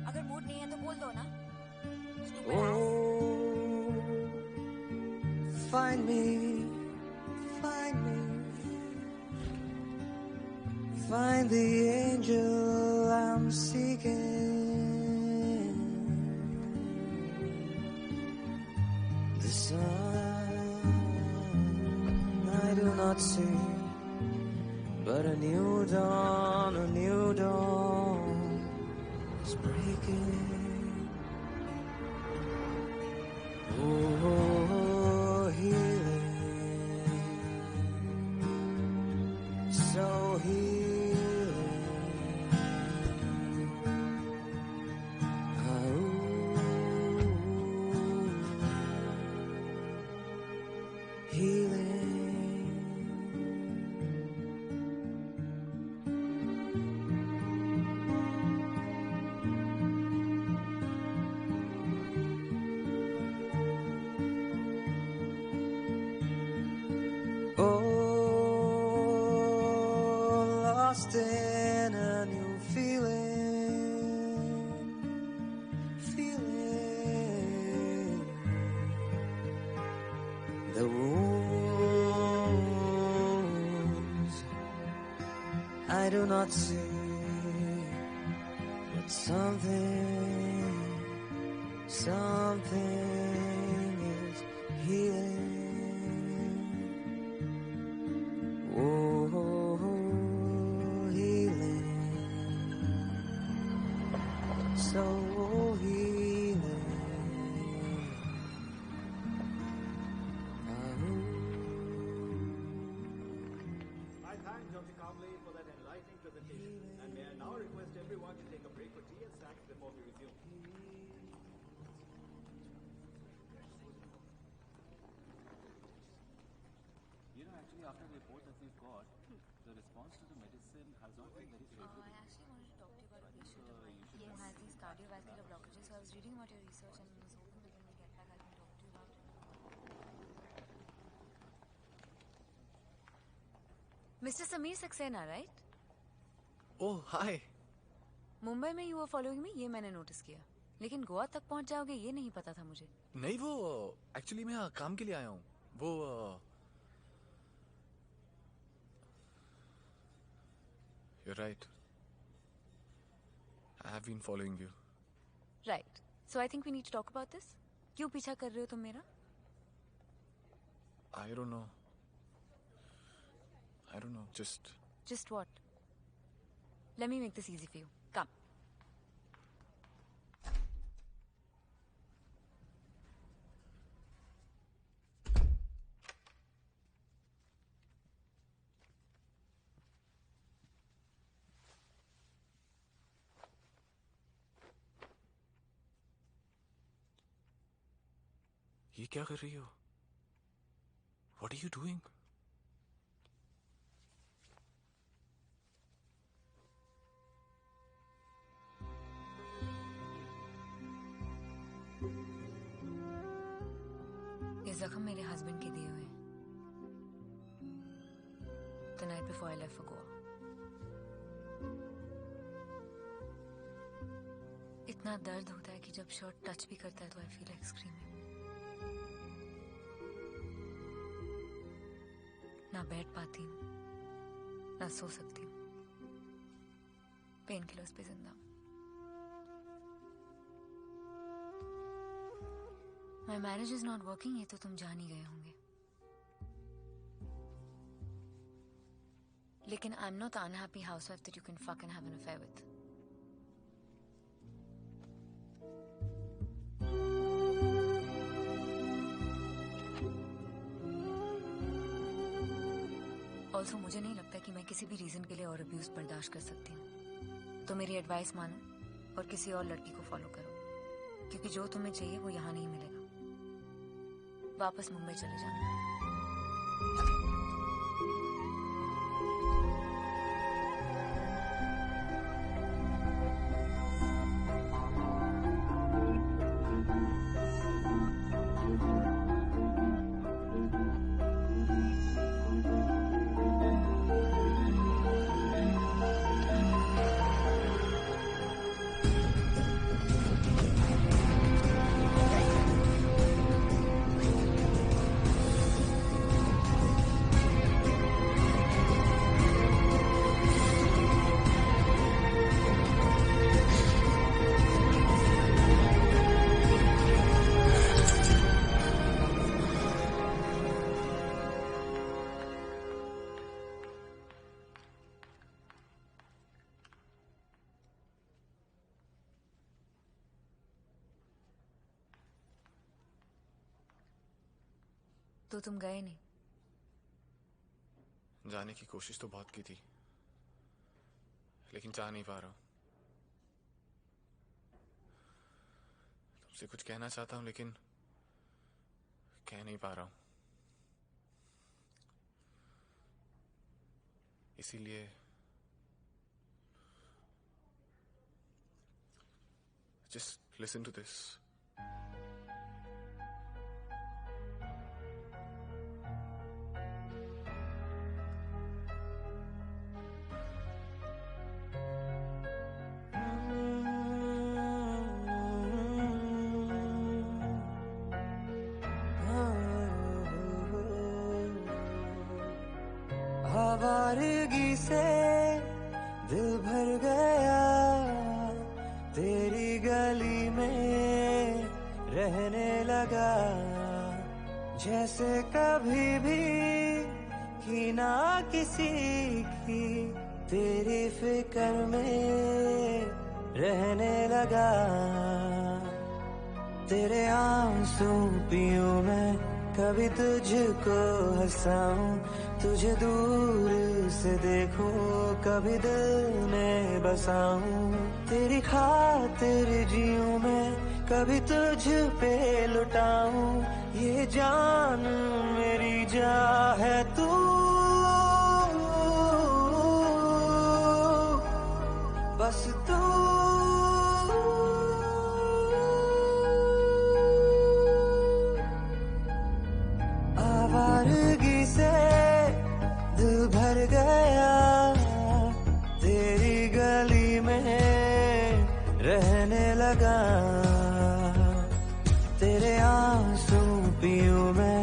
अगर mood नहीं है तो बोल दो ना. Oh, find me, find the angel I'm seeking. The sun I do not see, but a new dawn is breaking. Oh, healing, so healing. Lost in a new feeling. The wounds I do not see, but something is healing. So healing. I thank Dr. Kamble for that enlightening presentation, and may I now request everyone to take a break for tea and snacks before we resume. You know, actually, after the report that we've got, the response to the medicine has cardiovascular blockages. So I was reading about your research and was hoping that when we get back, I can talk to you about it. Mr. Sameer Saxena, right? Oh, hi. Mumbai में you were following me, ये मैंने notice किया. लेकिन गोवा तक पहुंच जाओगे ये नहीं पता था मुझे. नहीं, वो एक्चुअली मैं काम के लिए आया हूँ. वो You're right. I have been following you. Right. So I think we need to talk about this. क्यों पीछा कर रहे हो तुम मेरा? I don't know. Just what? Let me make this easy for you. Come. ये क्या कर रही हो? What are you doing? ये जख्म मेरे हस्बैंड के दिए हुए हैं. The night before I left for Goa. इतना दर्द होता है कि जब शर्ट टच भी करता है तो I feel like screaming. ना बैठ पाती हूँ, ना सो सकती हूँ. पेन किलर्स पे जिंदा. My marriage is not working, ये तो तुम जान ही गए होंगे. लेकिन I'm not the unhappy housewife that you can fucking have an affair with. Also मुझे नहीं लगता कि मैं किसी भी रीजन के लिए और अब्यूज बर्दाश्त कर सकती हूँ. तो मेरी एडवाइस मानो और किसी और लड़की को फॉलो करो, क्योंकि जो तुम्हें चाहिए वो यहाँ नहीं मिलेगा. वापस मुंबई चले जाना. तो तुम गए नहीं? जाने की कोशिश तो बहुत की थी, लेकिन जा नहीं पा रहा हूं. तुमसे कुछ कहना चाहता हूं लेकिन कह नहीं पा रहा हूं. इसीलिए just listen to this. आवारगी से दिल भर गया, तेरी गली में रहने लगा. जैसे कभी भी की ना किसी की, तेरी फिक्र में रहने लगा. तेरे आंसू पीऊं मैं, कभी तुझको हंसाऊं, तुझे दूर से देखूं, कभी दिल में बसाऊं. तेरी खातिर जीऊं मैं, कभी तुझ पे लुटाऊं. ये जान मेरी जा है तू. बस तू आवारगी से दिल भर गया तेरी गली में रहने लगा तेरे आंसू पीऊं मैं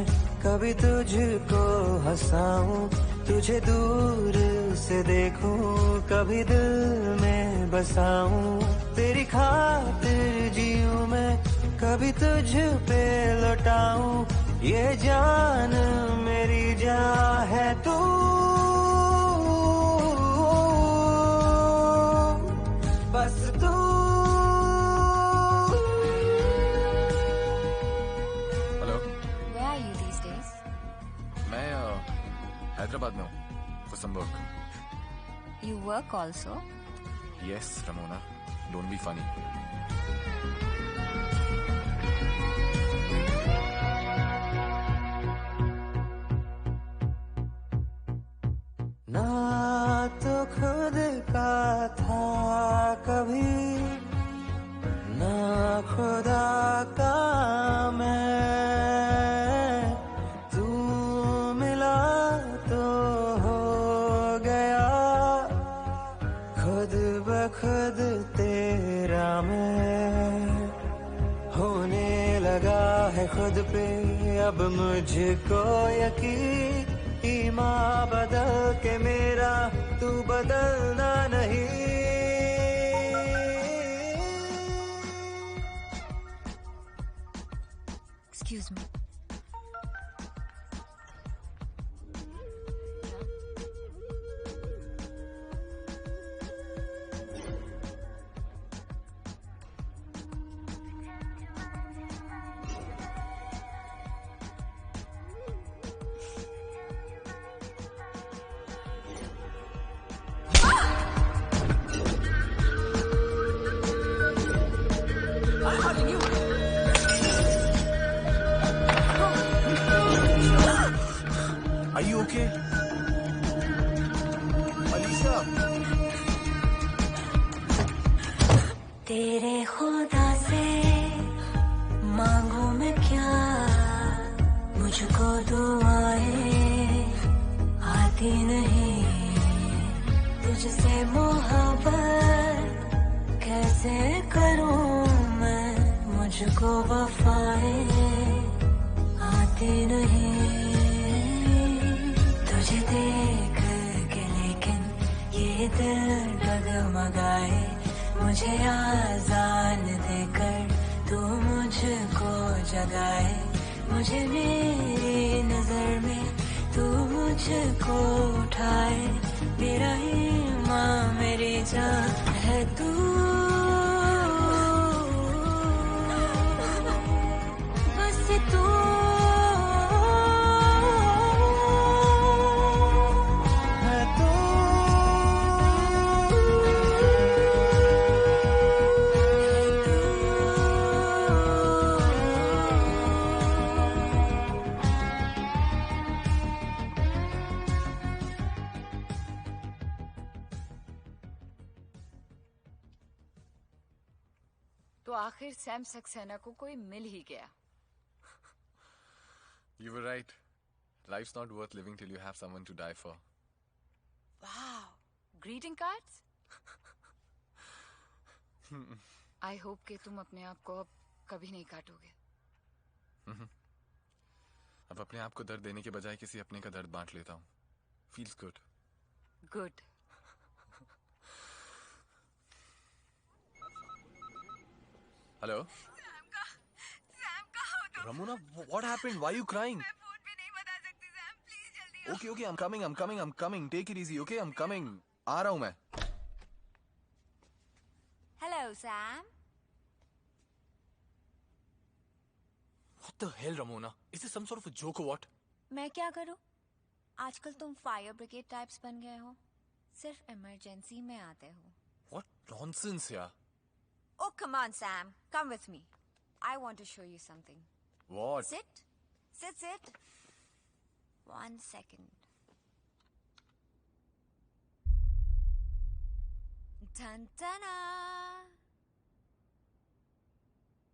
कभी तुझको हंसाऊं तुझे दूर से देखूं कभी दिल में बसाऊं तेरी खातिर जीऊं मैं कभी तुझ पे लौटाऊं ये जान मेरी जान है तू बस तू hello Where are you these days? मैं हैदराबाद में हूँ for some work. You work also? Yes, Ramona. Don't be funny. ना तो खुद का था कभी ना खुदा का मैं तू मिला तो हो गया खुद ब खुद तेरा मैं होने लगा है खुद पे अब मुझको यकीन ईमान बदल के मेरा तू बदलना नहीं Excuse me. Are you okay? Alisa? तेरे खुदा से मांगू मैं क्या मुझको दुआएं आती नहीं तुझसे मोहब्बत कैसे करूं मैं मुझको वफाएं आती नहीं तुझे देख के लेकिन ये दिल डगमगाए मुझे आजान देकर तू मुझको जगाए मुझे मेरी नजर में तू मुझको उठाए मेरा ईमान मेरी जान है तू बस तू तो आखिर सैम सक्सेना को कोई मिल ही गया You were right. Life's not worth living till you have someone to die for. वाह ग्रीटिंग कार्ड्स आई होप कि तुम अपने आप को अब कभी नहीं काटोगे अब अपने आप को दर्द देने के बजाय किसी अपने का दर्द बांट लेता हूँ Feels good. Good Hello? Ramona, what happened? Why are you crying? Okay, I'm coming. Take it easy, okay? I'm coming. आ रहा हूँ मैं. Hello, Sam. What the hell, Ramona? Is this some sort of a joke or what? मैं क्या करूं? आजकल तुम fire brigade types बन गए हो सिर्फ इमरजेंसी में आते हो What nonsense, यार. Oh, come on, Sam. Come with me. I want to show you something. What? Sit. Sit. 1 second. ठनठना।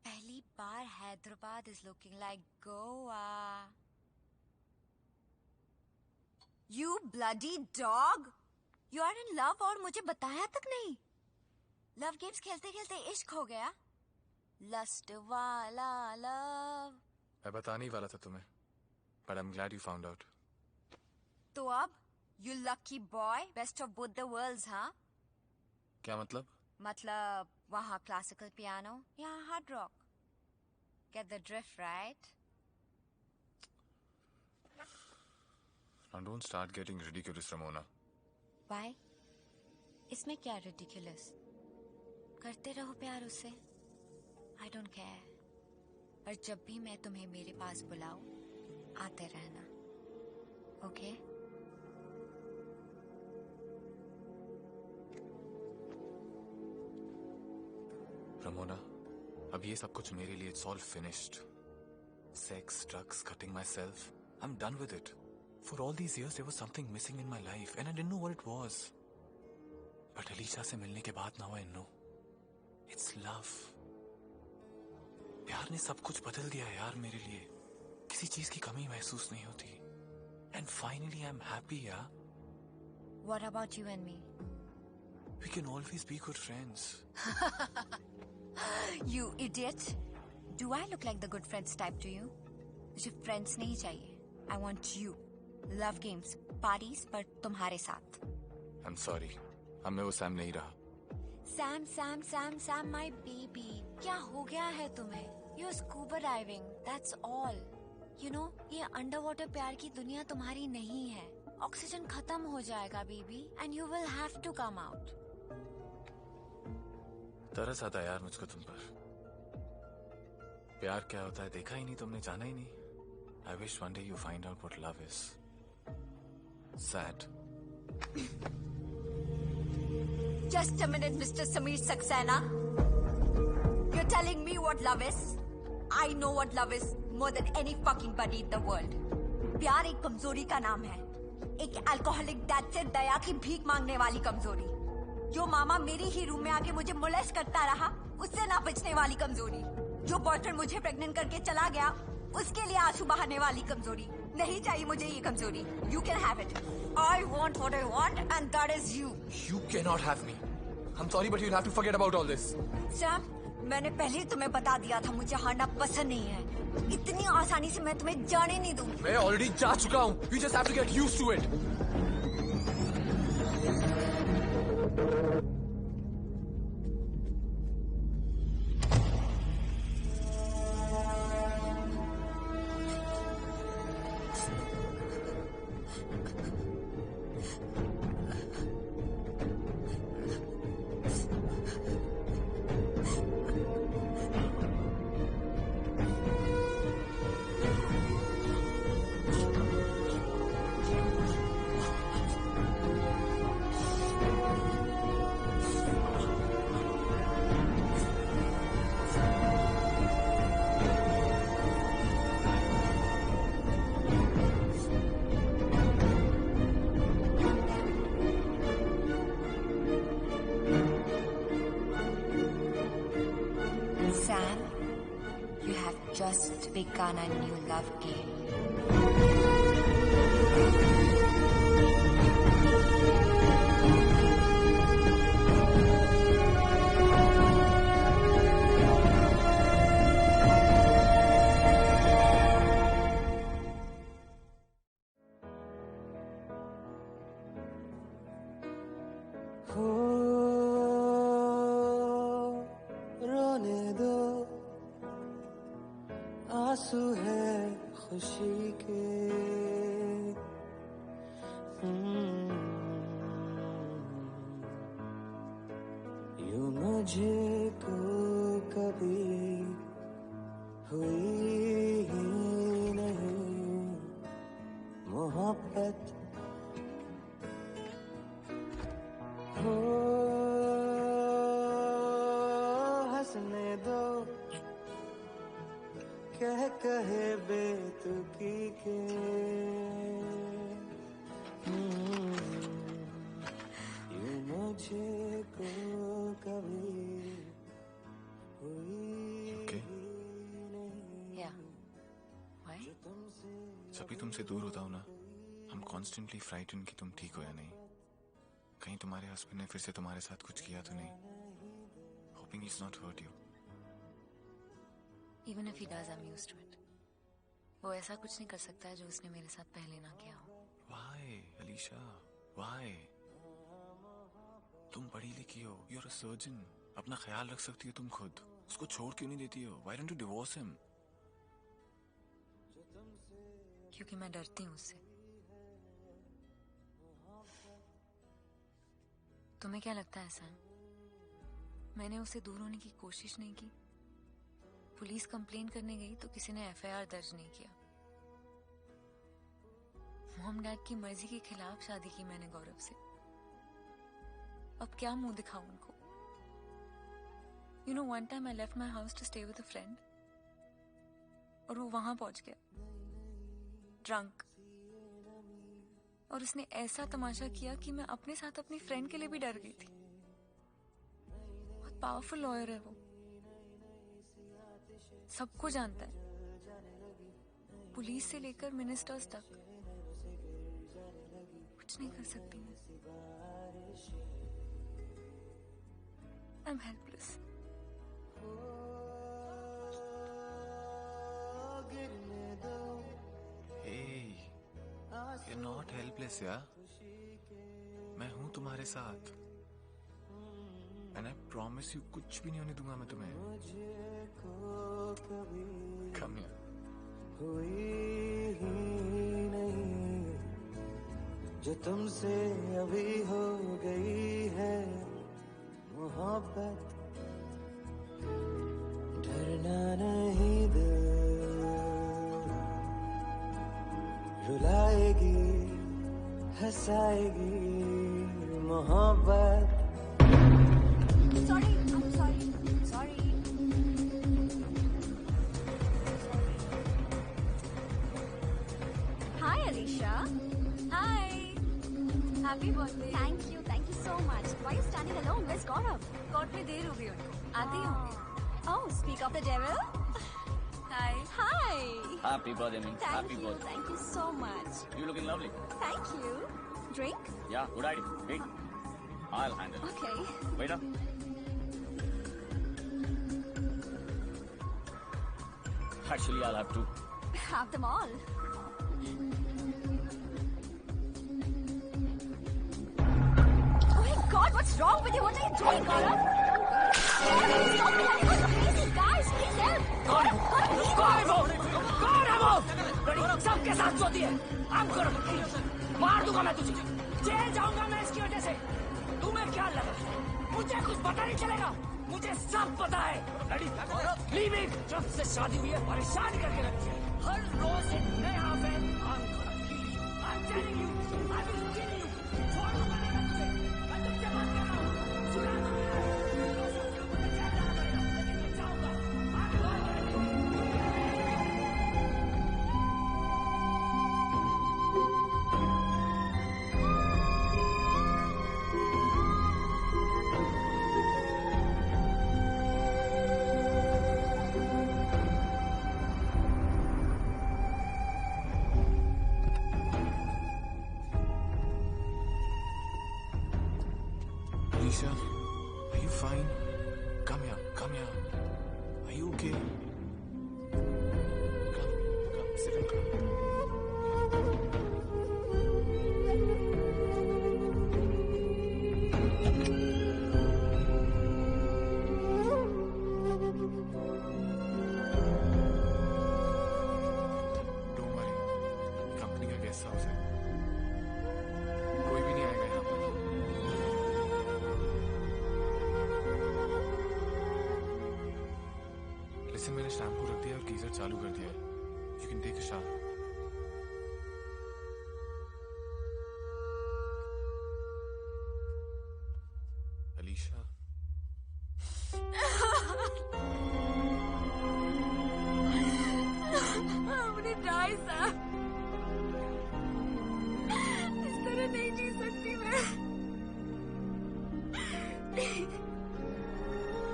पहली बार Hyderabad is looking like Goa. You bloody dog! You are in love और मुझे बताया तक नहीं। लव गेम्स खेलते खेलते इश्क हो गया। लस्ट वाला लव। मैं बताने ही वाला था तुम्हें, but I'm glad you found out. तो अब you lucky boy, best of both the worlds, हाँ? क्या मतलब? मतलब वहाँ क्लासिकल पियानो, यहाँ hard rock. Get the drift, right? Now don't start getting ridiculous, Ramona. Why? इसमें क्या ridiculous? करते रहो प्यार उससे। I don't care. पर जब भी मैं तुम्हें मेरे पास बुलाऊं, आते रहना। Okay? Ramona, अब ये सब कुछ मेरे लिए it's all finished. Sex, drugs, cutting myself. I'm done with it. For all these years, there was something missing in my life, and I didn't know what it was. But Alicia से मिलने के बाद now I know. It's love. प्यार ने सब कुछ बदल दिया यार मेरे लिए. किसी चीज की कमी महसूस नहीं होती. And finally, I'm happy, yeah. What about you and me? We can always be good friends. You idiot! Do I look like the good friends type to you? मुझे friends नहीं चाहिए. I want you. Love games, parties, पर तुम्हारे साथ. I'm sorry. अब मैं वो Sam नहीं रहा. Sam, Sam, Sam, Sam, my baby. क्या हो गया है तुम्हें? You're scuba diving. That's all. You know, ये underwater प्यार की दुनिया तुम्हारी नहीं है. Oxygen खत्म हो जाएगा, baby, and you will have to come out. तरस आता यार मुझको तुम पर. प्यार क्या होता है देखा ही नहीं तुमने, जाना ही नहीं. I wish one day you find out what love is. Sad. Just a minute, Mr. Sameer Saxena. You're telling me what love is? I know what love is more than any fucking buddy in the world. प्यार एक कमजोरी का नाम है. एक alcoholic dad से दया की भीख मांगने वाली कमजोरी. जो मामा मेरी ही रूम में आके मुझे मोलेस्ट करता रहा, उससे ना बचने वाली कमजोरी. जो बॉयफ्रेंड मुझे प्रेग्नेंट करके चला गया, उसके लिए आंसू बहाने वाली कमजोरी. नहीं चाहिए मुझे ये कमजोरी. You can have it. I want what I want, and that is you. You cannot have me. I'm sorry, but you'll have to forget about all this. Sam, मैंने पहले ही तुम्हें बता दिया था मुझे हारना पसंद नहीं है. इतनी आसानी से मैं तुम्हें जाने नहीं दूंगी. मैं ऑलरेडी जा चुका हूँ. You just have to get used to it. Sam, you have just begun a new love game. रोने दो, आंसू है खुशी के. यूं मुझे को कभी हुई ही नहीं मोहब्बत. हो हंसने दो, कहे बेतुकी के. यूं मुझे को तुमसे दूर होता हूँ ना, I'm constantly frightened कि तुम ठीक हो या नहीं, कहीं तुम्हारे हस्बैंड ने फिर से तुम्हारे साथ कुछ किया तो नहीं. Hoping he's not hurt you. Even if he does, I'm used to it. वो ऐसा कुछ नहीं कर सकता है जो उसने मेरे साथ पहले ना किया हो. Why, Alicia? Why? तुम पढ़ी लिखी हो, you're a surgeon. अपना ख्याल रख सकती हो तुम खुद. उसको छोड़ क्यों नहीं देती हो? Why don't you divorce him? क्योंकि मैं डरती हूँ उससे. तुम्हें क्या लगता है सैम? मैंने उससे दूर होने की कोशिश नहीं की. पुलिस कंप्लेन करने गई तो किसी ने एफआईआर दर्ज नहीं किया. मॉम डैड की मर्जी के खिलाफ शादी की मैंने गौरव से. अब क्या मुंह दिखाऊं उनको? You know, one time I left my house to stay with a friend. और वो वहां पहुंच गया, ड्रंक. और उसने ऐसा तमाशा किया कि मैं अपने साथ अपनी फ्रेंड के लिए भी डर गई थी. बहुत पावरफुल लॉयर है वो, सबको जानता है, पुलिस से लेकर मिनिस्टर्स तक. कुछ नहीं कर सकती मैं. I'm helpless. Hey, you're not helpless, yeah? मैं हूँ तुम्हारे साथ. And I promise you कुछ भी नहीं होने दूंगा मैं तुम्हें. Come here. हुई ही नहीं जो तुमसे अभी हो गई है मोहब्बत. डरना नहीं दिल रुलाएगी हंसाएगी मोहब्बत. Sorry, I'm sorry. Sorry. Hi, Alicia. Hi. Happy birthday. Thank you so much. Why are you standing alone? Where's Gaurav? Court में देर हो गई उनको. आते ही होंगे. Oh, speak of the devil. Hi. Hi. Happy birthday, Ming. Happy birthday. Thank you so much. You looking lovely. Thank you. Drink? Yeah, good idea. Wait. I'll handle it. Okay. Wait up. Actually, I'll have to. Have them all. Oh my God, what's wrong with you? What are you doing, Gaurav? Stop it! You're crazy, guys. Please help. Gaurav! सबके साथ सोती है. I'm gonna kill you. मार दूंगा मैं तुझे. Jail जाऊंगा मैं इसकी वजह से. तुम्हें क्या लगा? मुझे कुछ पता नहीं चलेगा. मुझे सब पता है. Leave it. जब से शादी हुई है परेशान करके रखी है. हर रोज एक नया affair. I'm gonna kill you. I'm telling you. I will kill you. छोड़ दूंगा मैं तुझे. मैं तुझसे बात कर रहा हूँ. सुना तो मेरा. तो सब लोग मुझे जेल जाना पड़ेगा. लेकिन मैं जाऊंगा. I'm gonna kill you. Alicia, are you fine? Come here, come here. Are you okay? Come, sit and come. Don't worry, company का गेस्ट हाउस है. कोई भी नहीं आएगा यहाँ पर. Listen, मैंने शैम्पू रख दिया और गीजर चालू कर दिया है. You can take a shower. Alicia. I'm gonna die, Sam. इस तरह नहीं जी सकती मैं.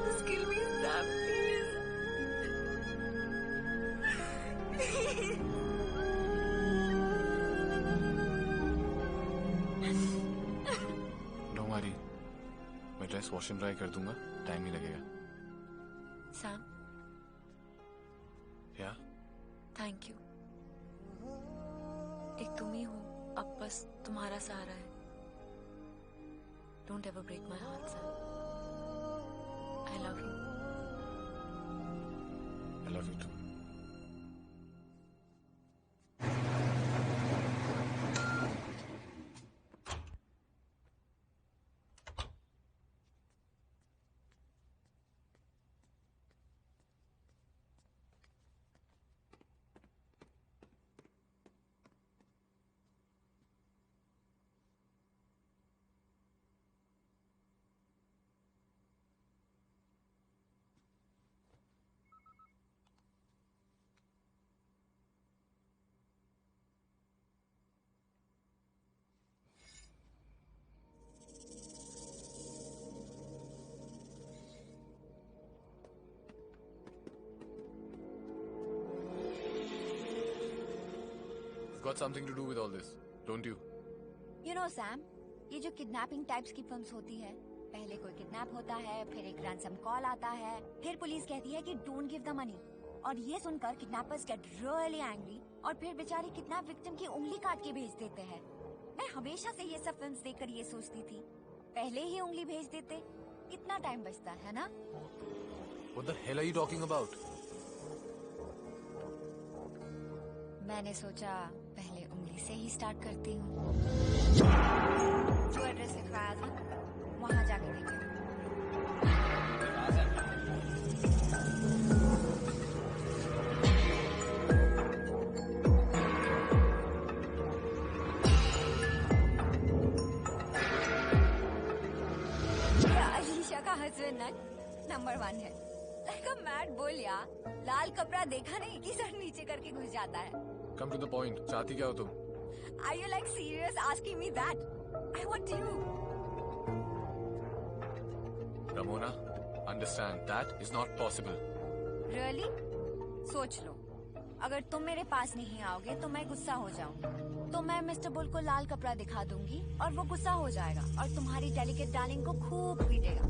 Just kill me, Sam, please. Please. Don't worry, मैं ड्रेस वॉश एंड ड्राई कर दूंगा, टाइम नहीं लगेगा। सैम, या थैंक यू। एक तुम ही हो, अब बस तुम्हारा सहारा है। Don't ever break my heart Sam. I love you. I love you too. Got something to do with all this, don't you? You know, Sam, ये जो किडनैपिंग टाइप्स की फिल्म्स होती है, पहले कोई किडनैप होता है, फिर एक रैंसम कॉल आता है, फिर पुलिस कहती है कि डोंट गिव द मनी, और ये सुनकर किडनैपर्स गेट रियली एंग्री और फिर बेचारी किडनैप विक्टिम की उंगली काट के भेज देते हैं। मैं हमेशा से ये सब फिल्म्स देखकर ये सोचती थी, पहले ही उंगली भेज देते, कितना टाइम बचता है ना? What the hell are you talking about? मैंने सोचा पहले उंगली से ही स्टार्ट करती हूँ। जो एड्रेस लिखवाया था वहाँ जाके देखिए। अलीशा का हस्बैंड नंबर 1 है। लाइक अ मैड बुल यार, लाल कपड़ा देखा नहीं कि सर नीचे करके घुस जाता है। Come to the point. चाहती क्या हो तुम? Are you like serious asking me that? I want you. Ramona, understand that is not possible. Really? सोच लो, अगर तुम मेरे पास नहीं आओगे तो मैं गुस्सा हो जाऊंगी। तो मैं मिस्टर बुल को लाल कपड़ा दिखा दूंगी और वो गुस्सा हो जाएगा और तुम्हारी डेलिकेट डार्लिंग को खूब पीटेगा।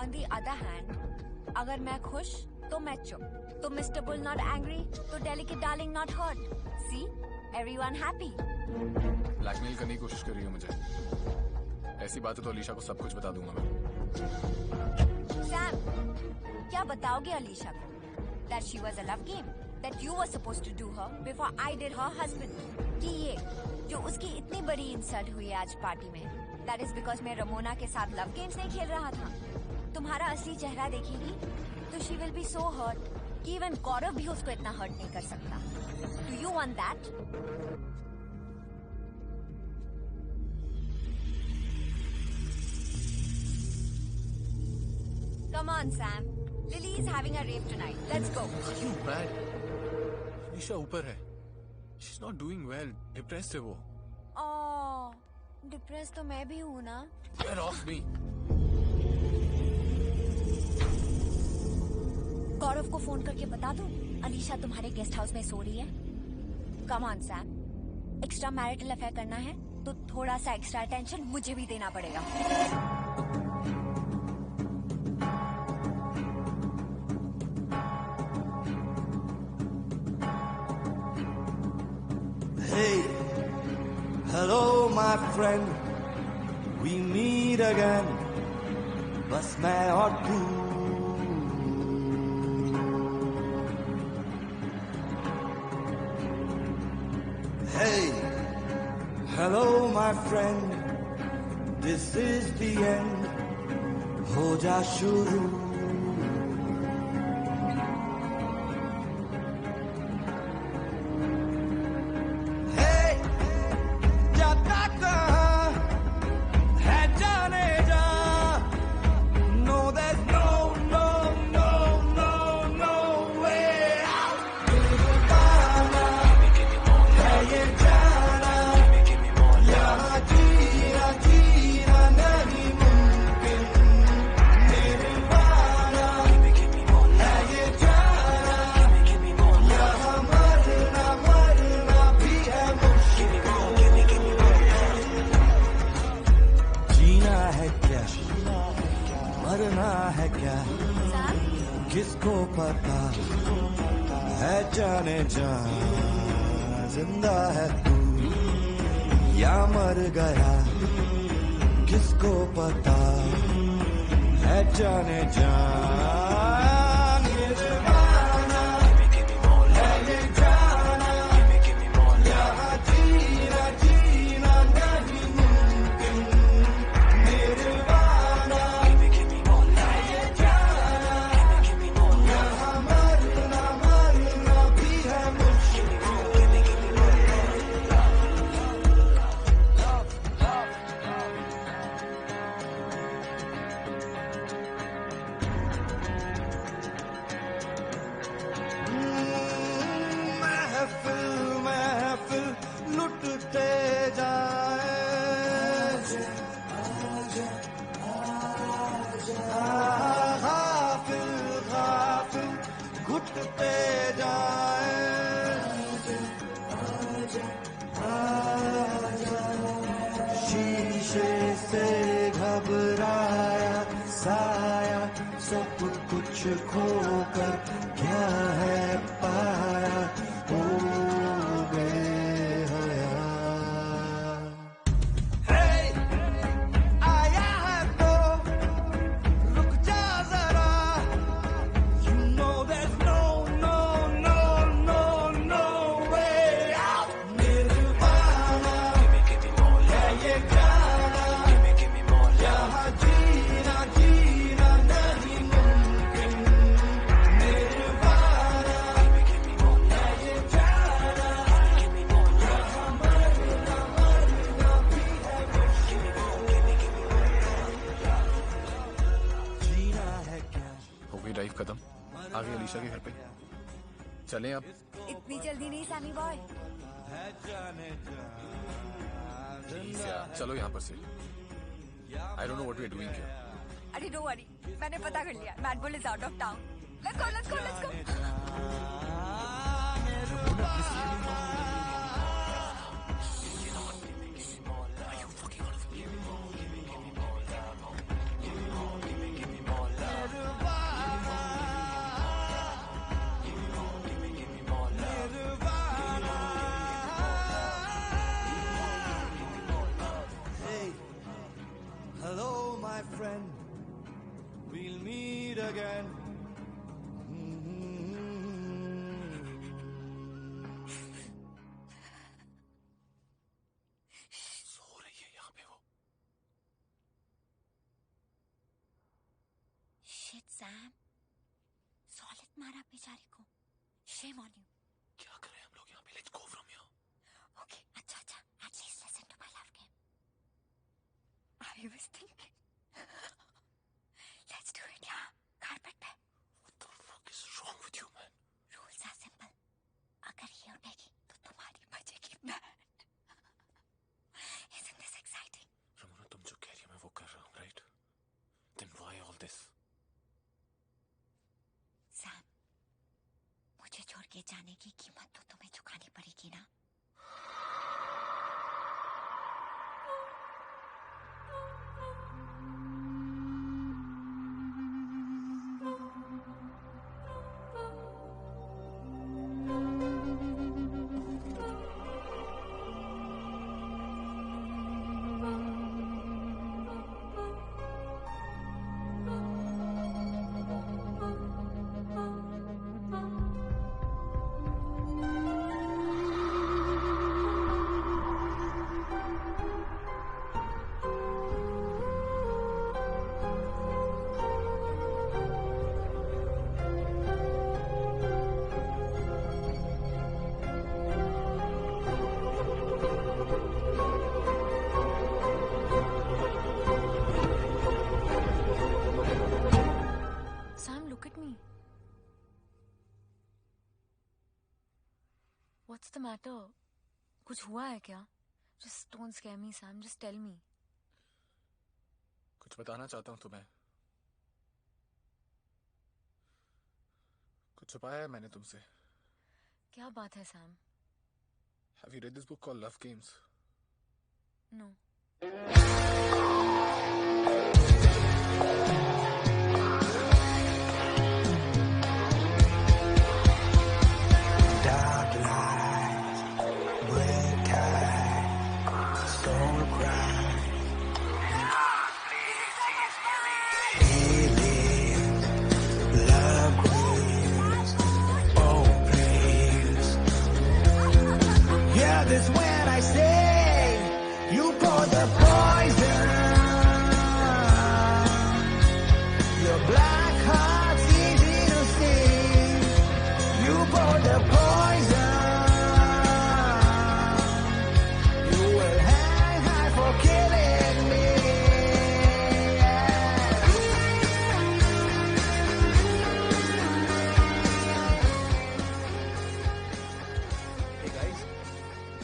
On the other hand, अगर मैं खुश तो मैं चुप, तो मिस्टर बुल नॉट एंग्री, तो delicate darling not hurt. See, everyone happy. Blackmail करने की कोशिश कर रही हो मुझे? ऐसी बातें तो अलीशा को सब कुछ बता दूंगा मैं। सैम, क्या बताओगे अलीशा को? That she was a love game, that you were supposed to do her before I did her husband। कि ये जो उसकी इतनी बड़ी इंसल्ट हुई आज पार्टी में, that is because मैं रमोना के साथ लव गेम्स नहीं खेल रहा था। तुम्हारा असली चेहरा देखेगी तो she will be so hurt कि even गौरव भी उसको इतना हर्ट नहीं कर सकता। Do you want that? Come on, Sam. Lily is having a rave tonight. Let's go. Are you mad? Alisha ऊपर है। She's not doing well. Depressed है वो। Oh, depressed तो मैं भी हूँ ना। Get off me. गौरव को फोन करके बता दो अलीशा तुम्हारे गेस्ट हाउस में सो रही है। Come on Sam, extra marital affair करना है तो थोड़ा सा एक्स्ट्रा अटेंशन मुझे भी देना पड़ेगा। Hey, hello my friend, we meet again, बस मैं और तू। Hey, hello my friend, this is the end, हो जा शुरू। Hey, जाता कहाँ है जाने जा, no there's no way out। पाना है ये जाना, यहाँ जीना नहीं मुमकिन, मेरे पास क्या किसको पता है जाने जा जिंदा है तू या मर गया किसको पता है जाने जा खोकर क्या है पाया हो गए हया आया है तो रुक जा जरा You know there's no way out nirvana है ये गाना यहाँ जीना नहीं ड्राइव खत्म आ गए अलीशा के घर पे चलें अब इतनी जल्दी नहीं सैमी बॉय चलो यहाँ पर से I don't know what we are doing here अरे डोंट वरी मैंने पता कर लिया Mad Bull is out of town let's go Hello, my friend. We'll meet again. सो रही है यहाँ पे वो Shit, Sam. Solid मारा बेचारे को. Shame on you. क्या करें हम लोग यहाँ पे? Let's go from here. Okay, अच्छा. At least listen to my love game. I was thinking. Let's do it, yeah. Carpet पे. What the fuck is wrong with you, man? Rules are simple. अगर ये उठेगी तो तुम्हारी बजेगी band. Isn't this exciting? Ramona तुम जो कह रही हो मैं वो कर रहा हूँ, right? Then why all this? Sam, मुझे छोड़ के जाने की कीमत तो तुम्हें चुकानी पड़ेगी ना? What's the matter? कुछ हुआ है क्या? Just don't scare me, Sam. Just tell me. कुछ बताना चाहता हूँ तुम्हें. कुछ छुपाया है मैंने तुमसे. क्या बात है, Sam? Have you read this book called Love Games? No. That's when I say you pour the poison. Your black heart's easy to see. You pour the poison. You will hang high for killing me. Hey guys,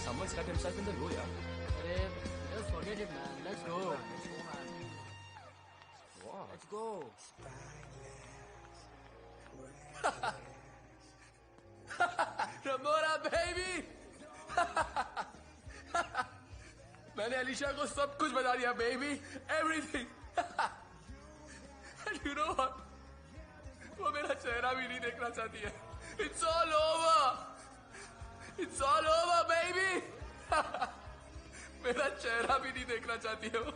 someone's cut himself in the low, yeah. Just forget it, man. Let's go. Wow. Let's go. Ramona baby. मैंने अलीशा को सब कुछ बता दिया baby, everything. And you know what? वो मेरा चेहरा भी नहीं देखना चाहती है. It's all over. It's all over baby. मेरा चेहरा भी नहीं देखना चाहती है वो.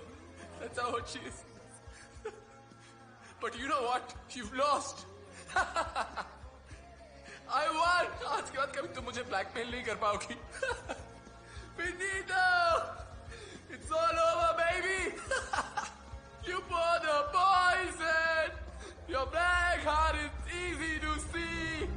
That's how she is. But you know what? You've lost. I won. आज के बाद कभी तुम मुझे ब्लैकमेल नहीं कर पाओगी. Finito. It's all over, baby. You pour the poison. Your black heart is easy to see.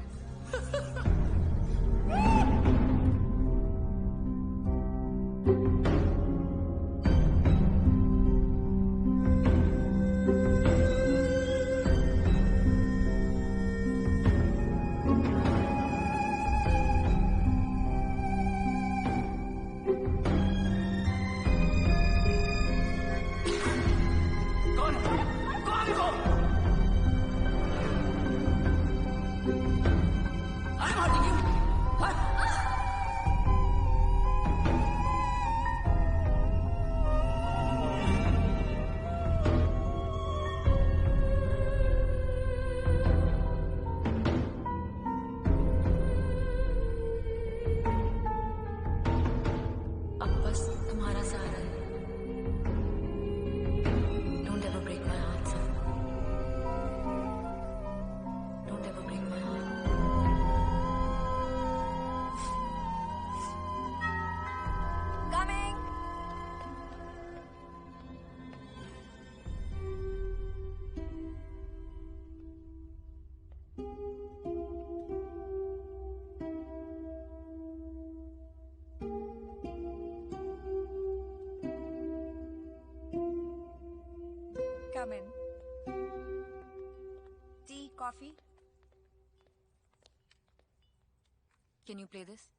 अब बस तुम्हारा सहारा है. Don't ever break my heart, son. Don't ever break my heart. Coming. Come in. Tea, coffee. Can you play this?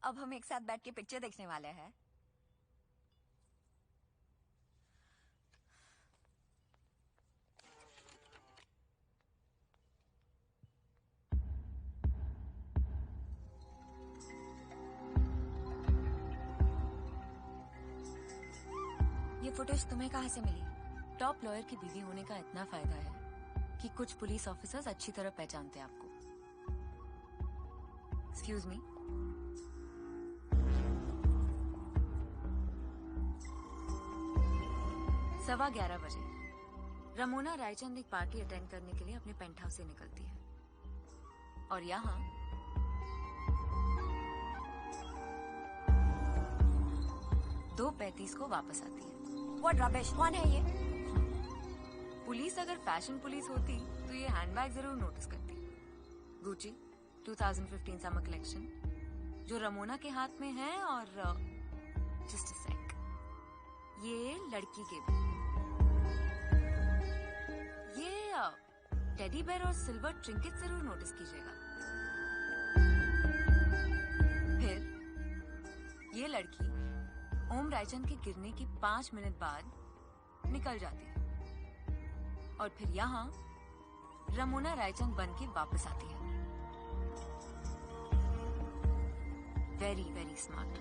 अब हम एक साथ बैठ के पिक्चर देखने वाले हैं. ये फुटेज तुम्हें कहाँ से मिली? टॉप लॉयर की बीवी होने का इतना फायदा है कि कुछ पुलिस ऑफिसर्स अच्छी तरह पहचानते हैं आपको. Excuse me. सवा 11 बजे रमोना रायचंद एक पार्टी अटेंड करने के लिए अपने पेंट हाउस से निकलती है और यहाँ 2:35 को वापस आती है. What rubbish? कौन है ये? पुलिस अगर फैशन पुलिस होती तो ये हैंडबैग जरूर नोटिस करती. गुची 2015 समर कलेक्शन जो रमोना के हाथ में है. और जस्ट अ सेक, ये लड़की के भी. ये टेडी बेयर और सिल्वर ट्रिंकेट जरूर नोटिस कीजिएगा. फिर ये लड़की ओम रायचंद के गिरने की 5 मिनट बाद निकल जाती है और फिर यहाँ रमोना रायचंद बन के वापस आती है. Very very smart.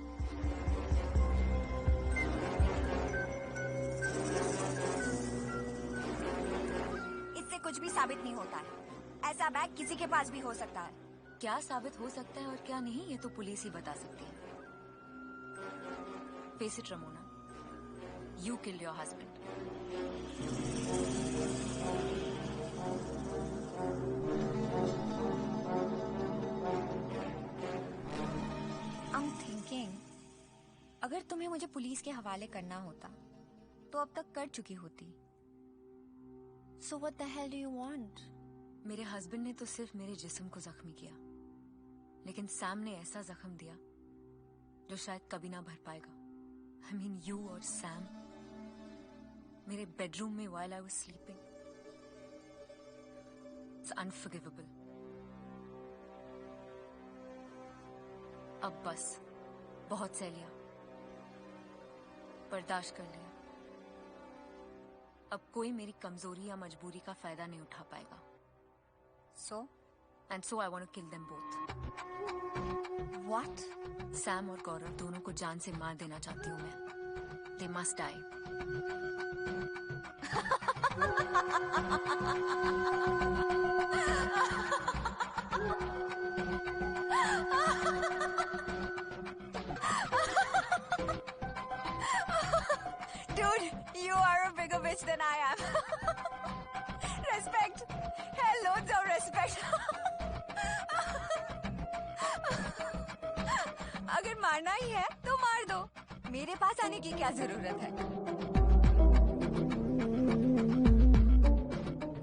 इससे कुछ भी साबित नहीं होता है. ऐसा बैग किसी के पास भी हो सकता है. क्या साबित हो सकता है और क्या नहीं ये तो पुलिस ही बता सकती है. Face it, Ramona. You killed your husband. I'm thinking, अगर तुम्हें मुझे पुलिस के हवाले करना होता, तो अब तक कर चुकी होती. So what the hell do you want? मेरे हस्बैंड ने तो सिर्फ मेरे जिस्म को जख्मी किया, लेकिन सैम ने ऐसा जख्म दिया जो शायद कभी ना भर पाएगा. I mean, you और सैम मेरे बेडरूम में while I was sleeping. It's unforgivable. अब बस, बहुत सह लिया, बर्दाश्त कर लिया. अब कोई मेरी कमजोरी या मजबूरी का फायदा नहीं उठा पाएगा. So I want to kill them both. What? Sam और गौरव दोनों को जान से मार देना चाहती हूँ मैं. They must die. Dude, you are a bigger bitch than I am. Respect. Hell, loads of respect. अगर मारना ही है तो मार दो. मेरे पास आने की क्या जरूरत है?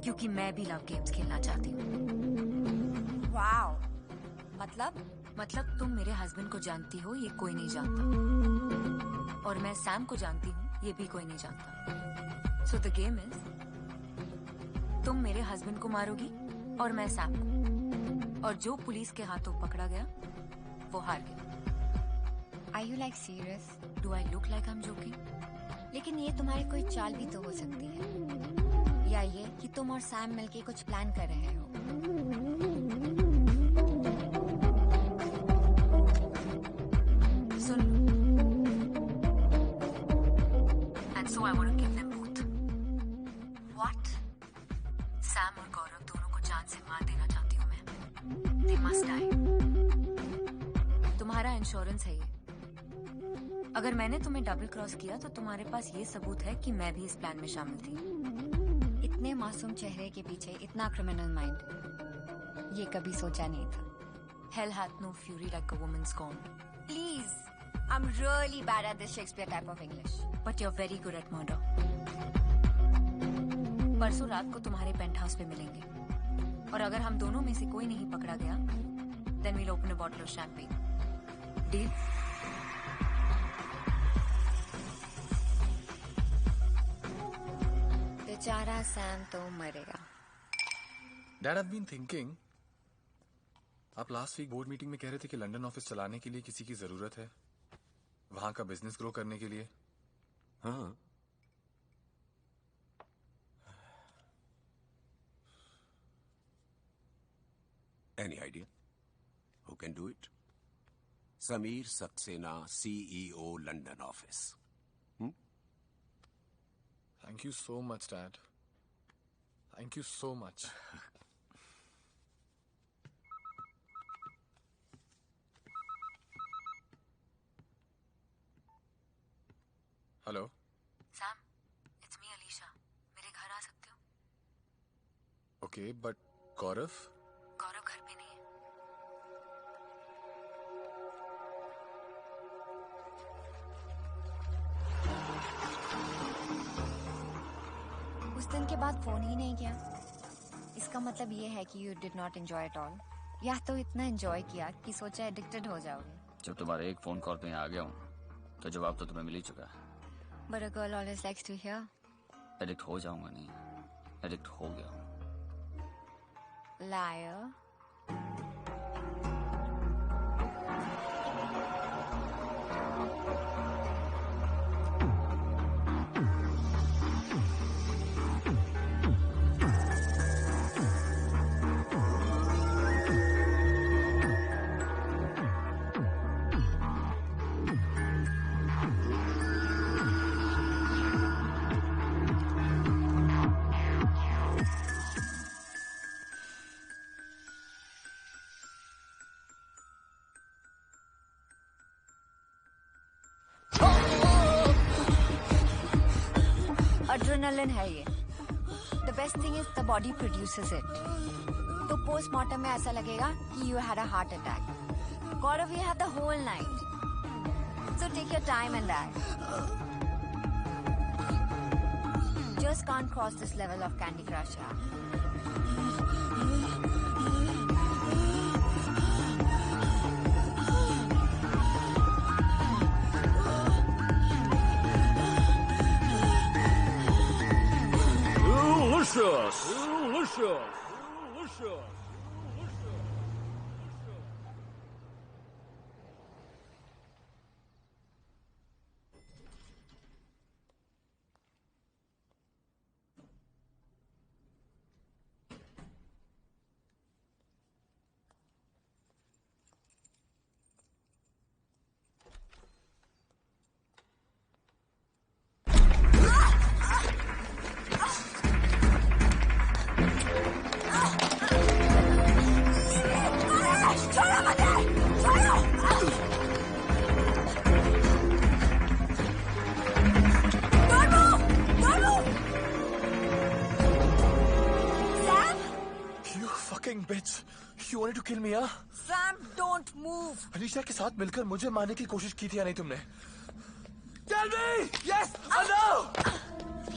क्योंकि मैं भी लव गेम्स खेलना चाहती हूँ. वाओ. मतलब तुम मेरे हस्बैंड को जानती हो, ये कोई नहीं जानता. और मैं सैम को जानती हूँ, ये भी कोई नहीं जानता. सो द गेम इज, तुम मेरे हस्बैंड को मारोगी और मैं सैम को. और जो पुलिस के हाथों पकड़ा गया वो हार गया. Are you like serious? Do I look like I'm joking? लेकिन ये तुम्हारी कोई चाल भी तो हो सकती है, या ये कि तुम और सैम मिलके कुछ प्लान कर रहे हो. सुन. And so I want to kill them both. What? Sam और गौरव दोनों को जान से मार देना चाहती हूँ मैं. They must die. तुम्हारा इंश्योरेंस है ये. अगर मैंने तुम्हें डबल क्रॉस किया तो तुम्हारे पास ये सबूत है कि मैं भी इस प्लान में शामिल थी. इतने मासूम चेहरे के पीछे इतना क्रिमिनल माइंड, ये कभी सोचा नहीं था. Hell hath no fury like a woman's scorn. Please, I'm really bad at this Shakespeare type of English. But you're very good at murder. परसों रात को तुम्हारे पेंट हाउस पे मिलेंगे, और अगर हम दोनों में से कोई नहीं पकड़ा गया, then we'll open a bottle of champagne. Deal? बेचारा सैम तो मरेगा. Dad, I've been thinking. आप लास्ट वीक बोर्ड मीटिंग में कह रहे थे कि लंदन ऑफिस चलाने के लिए किसी की जरूरत है, वहां का बिजनेस ग्रो करने के लिए. हाँ. Any idea? Who can do it? Sameer Saxena, CEO, London office. Thank you so much, Dad. Thank you so much. Hello? Sam, it's me, Alicia. मेरे घर आ सकते हो? Okay, but Gaurav? गौरव घर पे नहीं है. उस दिन के बाद फोन ही नहीं किया. इसका मतलब ये है कि you did not enjoy it all. या तो इतना एंजॉय किया कि सोचा एडिक्टेड हो जाओगे. जब तुम्हारे एक फोन कॉल पे आ गया हूँ तो जवाब तो तुम्हें मिल ही चुका है. But a girl always likes to hear. Addict हो जाऊंगा नहीं, एडिक्ट हो गया हूँ. Liar. एड्रेनलिन है ये। The best thing is the body produces it. तो पोस्टमार्टम में ऐसा लगेगा कि you had a heart attack. Gaurav, you have the whole night, so take your time and that. Just can't cross this level of Candy Crush, Delicious! Delicious! Delicious! You wanted to kill me, huh? Sam, don't move. Alisha के साथ मिलकर मुझे मारने की कोशिश की थी या नहीं तुमने? Tell me, yes or no?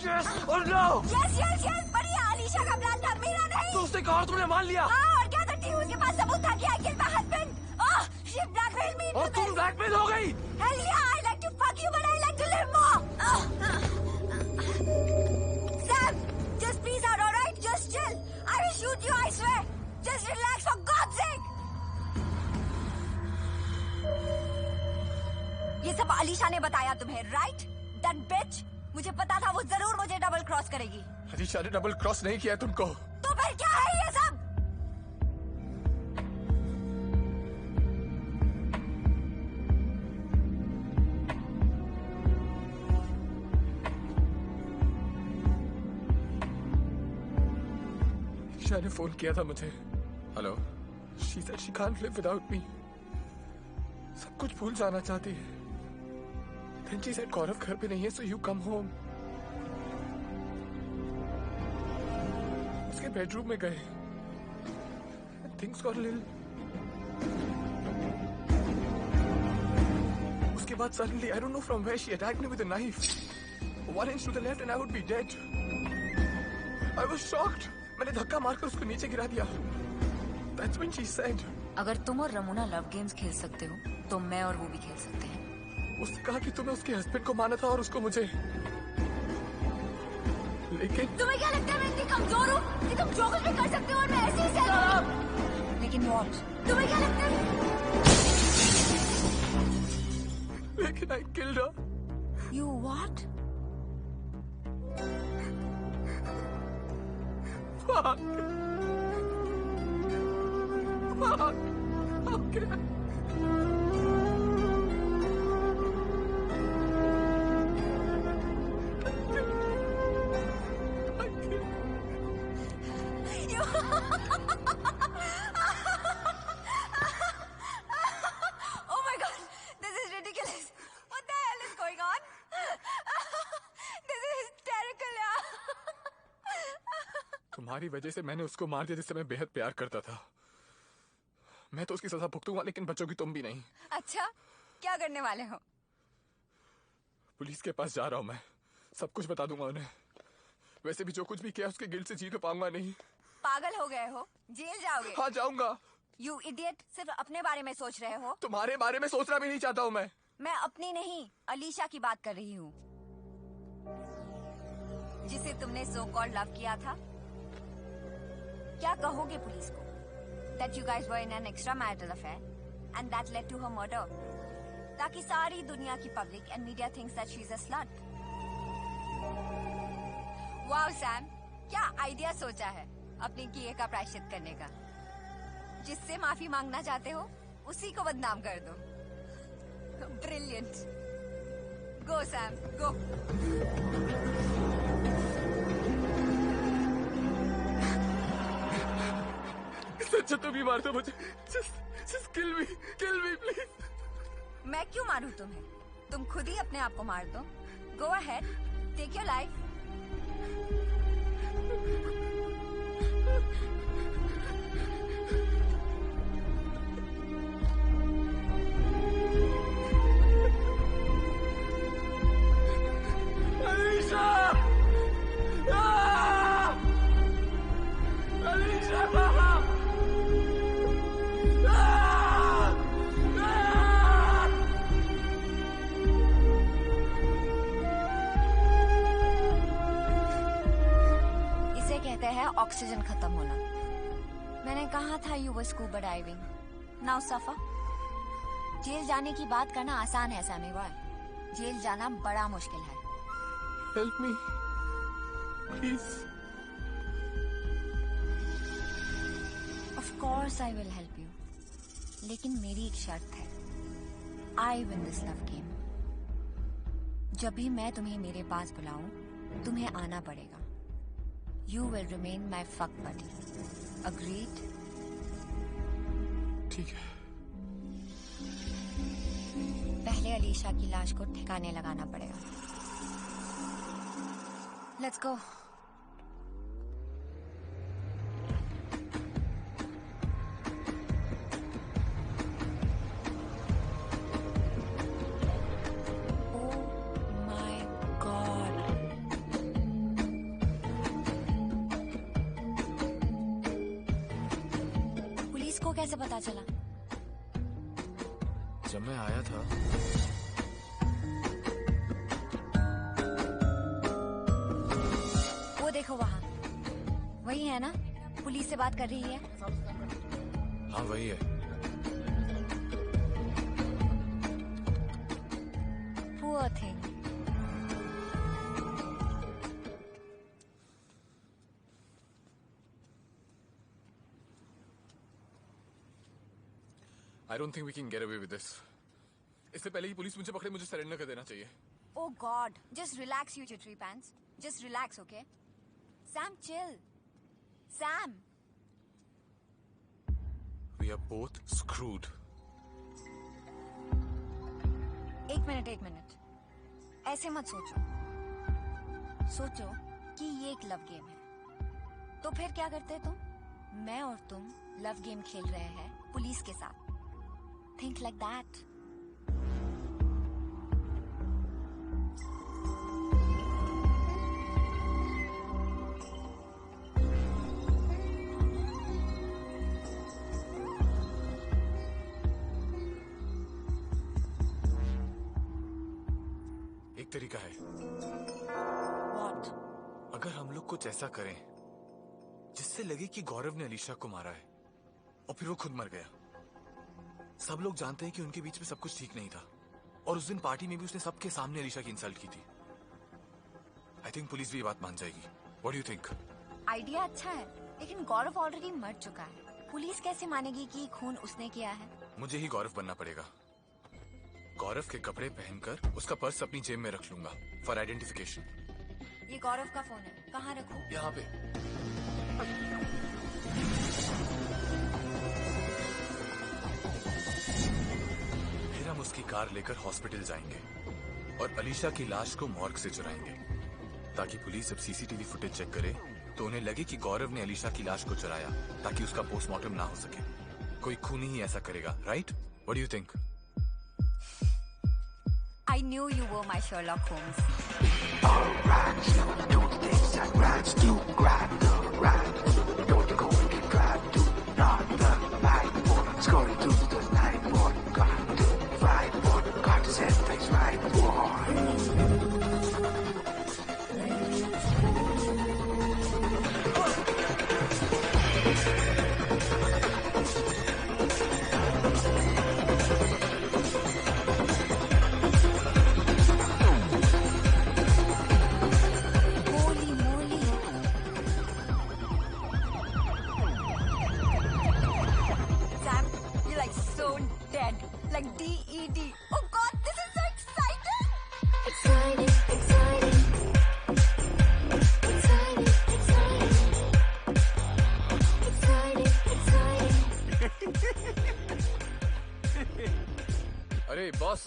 Yes or no? Yes, yes, yes. पर ये अलीशा का प्लान था, मेरा नहीं। तो उसने कहा और तुमने मान लिया? हाँ, और क्या करती हूँ? उसके पास सबूत था कि I killed my husband. Oh, she blackmailed me. और तुम blackmail हो गई? Hell yeah, I like to fuck you, but I like to live more. Sam, just peace out, all right? Just chill. I will shoot you, I swear. Just relax, for God's sake. ये सब अलीशा ने बताया तुम्हें, right? That bitch. मुझे पता था वो जरूर मुझे डबल क्रॉस करेगी। अलीशा ने डबल क्रॉस नहीं किया तुमको। तो फिर क्या है ये सब? अलीशा ने फोन किया था मुझे। Hello, she said she can't live without me. सब कुछ भूल जाना चाहती है। Then she said गौरव घर पे नहीं है, so you come home. उसके बेडरूम में गए। Things got a little. उसके बाद suddenly I don't know from where she attacked me with a knife. 1 inch to the left and I would be dead. I was shocked. मैंने धक्का मारकर उसको नीचे गिरा दिया। That's when she said. अगर तुम और रमोना लव गेम्स खेल सकते हो तो मैं और वो भी खेल सकते हैं। उसने कहा कि तुम्हें उसके हस्बैंड को माना था और उसको मुझे। लेकिन तुम्हें क्या लगता है मैं इतनी कमजोर हूँ कि तुम जो कुछ भी कर सकते हो और मैं ऐसे ही सहूँ? लेकिन what? तुम्हें क्या लगता है? लेकिन I killed her. You what? Fuck. Fuck. Okay. Oh my God, this is ridiculous. What the hell is going on? This is hysterical, यार. तुम्हारी वजह से मैंने उसको मार दिया जिससे मैं बेहद प्यार करता था। मैं तो उसकी सजा भुगतूंगा, लेकिन बच्चों की तुम भी नहीं। अच्छा, क्या करने वाले हो? पुलिस के पास जा रहा हूँ मैं। सब कुछ बता दूंगा उन्हें। वैसे भी जो कुछ भी किया उसके गिल्ट से जी तो पाऊंगा नहीं। पागल हो गए हो? जेल जाओगे? हाँ, जाऊंगा। You idiot, सिर्फ अपने बारे में सोच रहे हो। तुम्हारे बारे में सोचना भी नहीं चाहता हूँ मैं। मैं अपनी नहीं, अलीशा की बात कर रही हूँ, जिसे तुमने सो कॉल्ड लव किया था। क्या कहोगे पुलिस को? That you guys were in an extramarital affair and that led to her murder, ताकि सारी दुनिया की public and media thinks that she's a slut. Wow, Sam, क्या आइडिया सोचा है अपने किए का प्रायश्चित करने का। जिससे माफी मांगना चाहते हो उसी को बदनाम कर दो। Brilliant. Go, Sam, go. अच्छा तुम ही मार दो मुझे। Just kill me, please. मैं क्यों मारूं तुम्हें? तुम खुद ही अपने आप को मार दो। Go ahead, take your life. Oxygen खत्म होना। मैंने कहा था you were scuba diving, now suffer. Jail जाने की बात करना आसान है सैमी बॉय, जेल जाना बड़ा मुश्किल है। Help me please. Of course I will help you, लेकिन मेरी एक शर्त है, I win this love game. जब भी मैं तुम्हें मेरे पास बुलाऊं तुम्हें आना पड़ेगा। You will remain my fuck buddy. Agreed? ठीक है। पहले अलीशा की लाश को ठिकाने लगाना पड़ेगा। Let's go. कैसे पता चला? जब मैं आया था वो देखो वहाँ, वही है ना? पुलिस से बात कर रही है। हाँ वही है। Poor thing. I don't think we can get away with this. इससे पहले ही पुलिस मुझे पकड़े मुझे सरेंडर कर देना चाहिए। Oh God, just relax, you jittery pants. Just relax, okay? Sam, chill. Sam. We are both screwed. एक मिनट। ऐसे मत सोचो। सोचो कि ये एक लव गेम है। तो फिर क्या करते तुम? मैं और तुम लव गेम खेल रहे हैं पुलिस के साथ। Think like that. एक तरीका है। What? अगर हम लोग कुछ ऐसा करें जिससे लगे कि गौरव ने अलीशा को मारा है और फिर वो खुद मर गया। सब लोग जानते हैं कि उनके बीच में सब कुछ ठीक नहीं था और उस दिन पार्टी में भी उसने सबके सामने अलीशा की इंसल्ट की थी। आई थिंक पुलिस भी ये बात मान जाएगी। What do you think? Idea अच्छा है, लेकिन गौरव ऑलरेडी मर चुका है। पुलिस कैसे मानेगी कि खून उसने किया है? मुझे ही गौरव बनना पड़ेगा। गौरव के कपड़े पहनकर उसका पर्स अपनी जेब में रख लूंगा फॉर आइडेंटिफिकेशन। ये गौरव का फोन है, कहाँ रखूं? यहाँ पे। फिर हम उसकी कार लेकर हॉस्पिटल जाएंगे और अलीशा की लाश को मॉर्ग से चुराएंगे ताकि पुलिस जब सीसीटीवी फुटेज चेक करे तो उन्हें लगे कि गौरव ने अलीशा की लाश को चुराया ताकि उसका पोस्टमार्टम ना हो सके। कोई खूनी ही ऐसा करेगा, right? What do you think? I knew you were my Sherlock Holmes. Alright, do the things that rats do, grab the rat. Don't you go and get grabbed, do not the light board, scurry through the night board, got the right board, got to set things right board. Like DED. Oh God, this is so exciting! Exciting, exciting. Exciting, exciting. Exciting, exciting. अरे boss,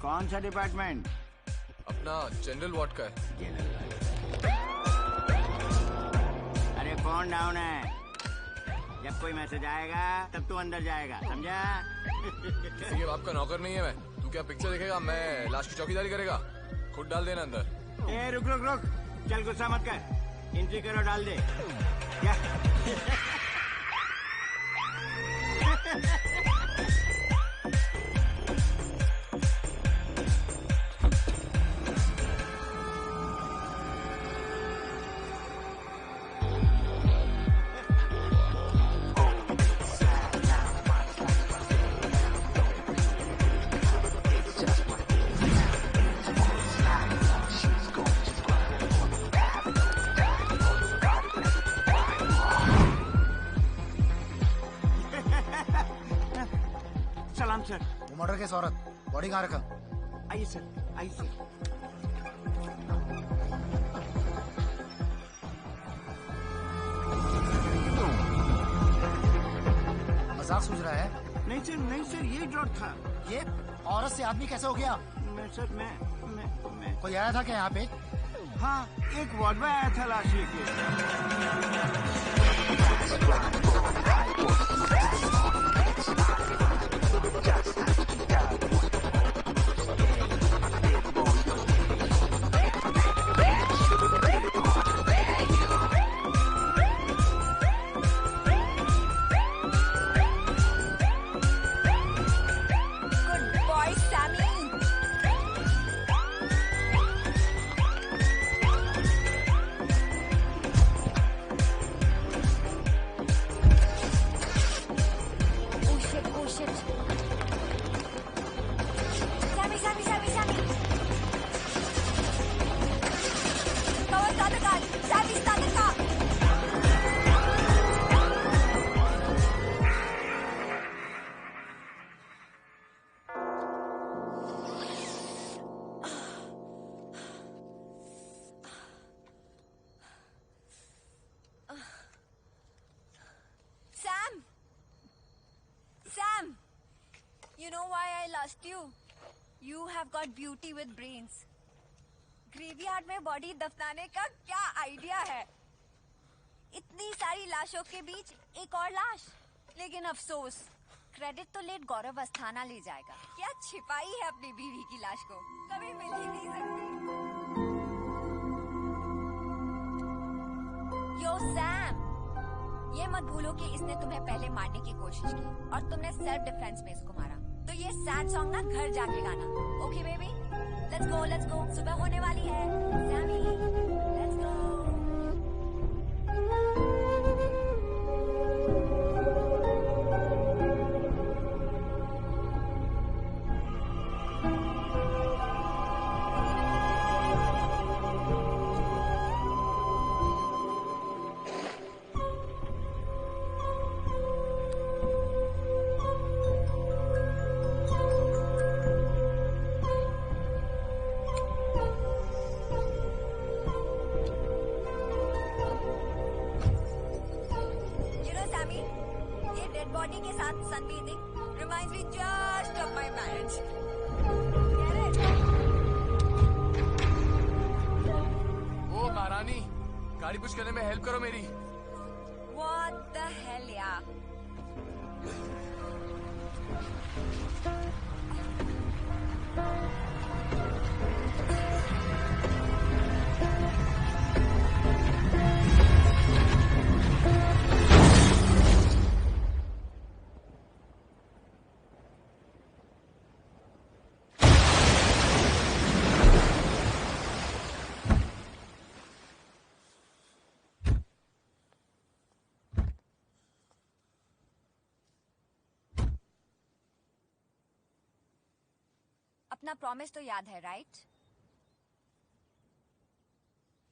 कौन सा department? अपना general ward का है। Phone down है। जब कोई message आएगा तब तू अंदर जाएगा, समझा? किसी के बाप का नौकर नहीं है मैं। तू क्या पिक्चर देखेगा, मैं लाश की चौकीदारी करेगा? खुद डाल देना अंदर। ए रुक रुक रुक, चल गुस्सा मत कर, एंट्री करो, डाल दे। क्या? सलाम सर। वो मर्डर केस औरत, बॉडी कहाँ रखा? आइए सर, आइए सर। मजाक सूझ रहा है? नहीं सर, ये ड्रॉट था। ये औरत से आदमी कैसे हो गया? मैं कोई आया था क्या यहाँ पे? हाँ, एक वार्ड बॉय आया था लाश लेके। You know why I lost you? You have got beauty with brains. Graveyard में बॉडी दफनाने का क्या आइडिया है? इतनी सारी लाशों के बीच एक और लाश, लेकिन अफसोस क्रेडिट तो लेट गौरव अस्थाना ले जाएगा। क्या छिपाई है अपनी बीवी की लाश को, कभी मिल ही नहीं सकती। यो सैम, ये मत भूलो कि इसने तुम्हें पहले मारने की कोशिश की और तुमने सेल्फ डिफेंस में इसको मारा। तो ये सैड सॉन्ग ना घर जाके गाना, ओके बेबी? लेट्स गो, सुबह होने वाली है। Sami, let's go. बॉडी के साथ सनबेथिंग reminds me just of my marriage. Get it? ओ महारानी, गाड़ी पुश करने में हेल्प करो मेरी। What the hell, यार? अपना प्रॉमिस तो याद है, राइट?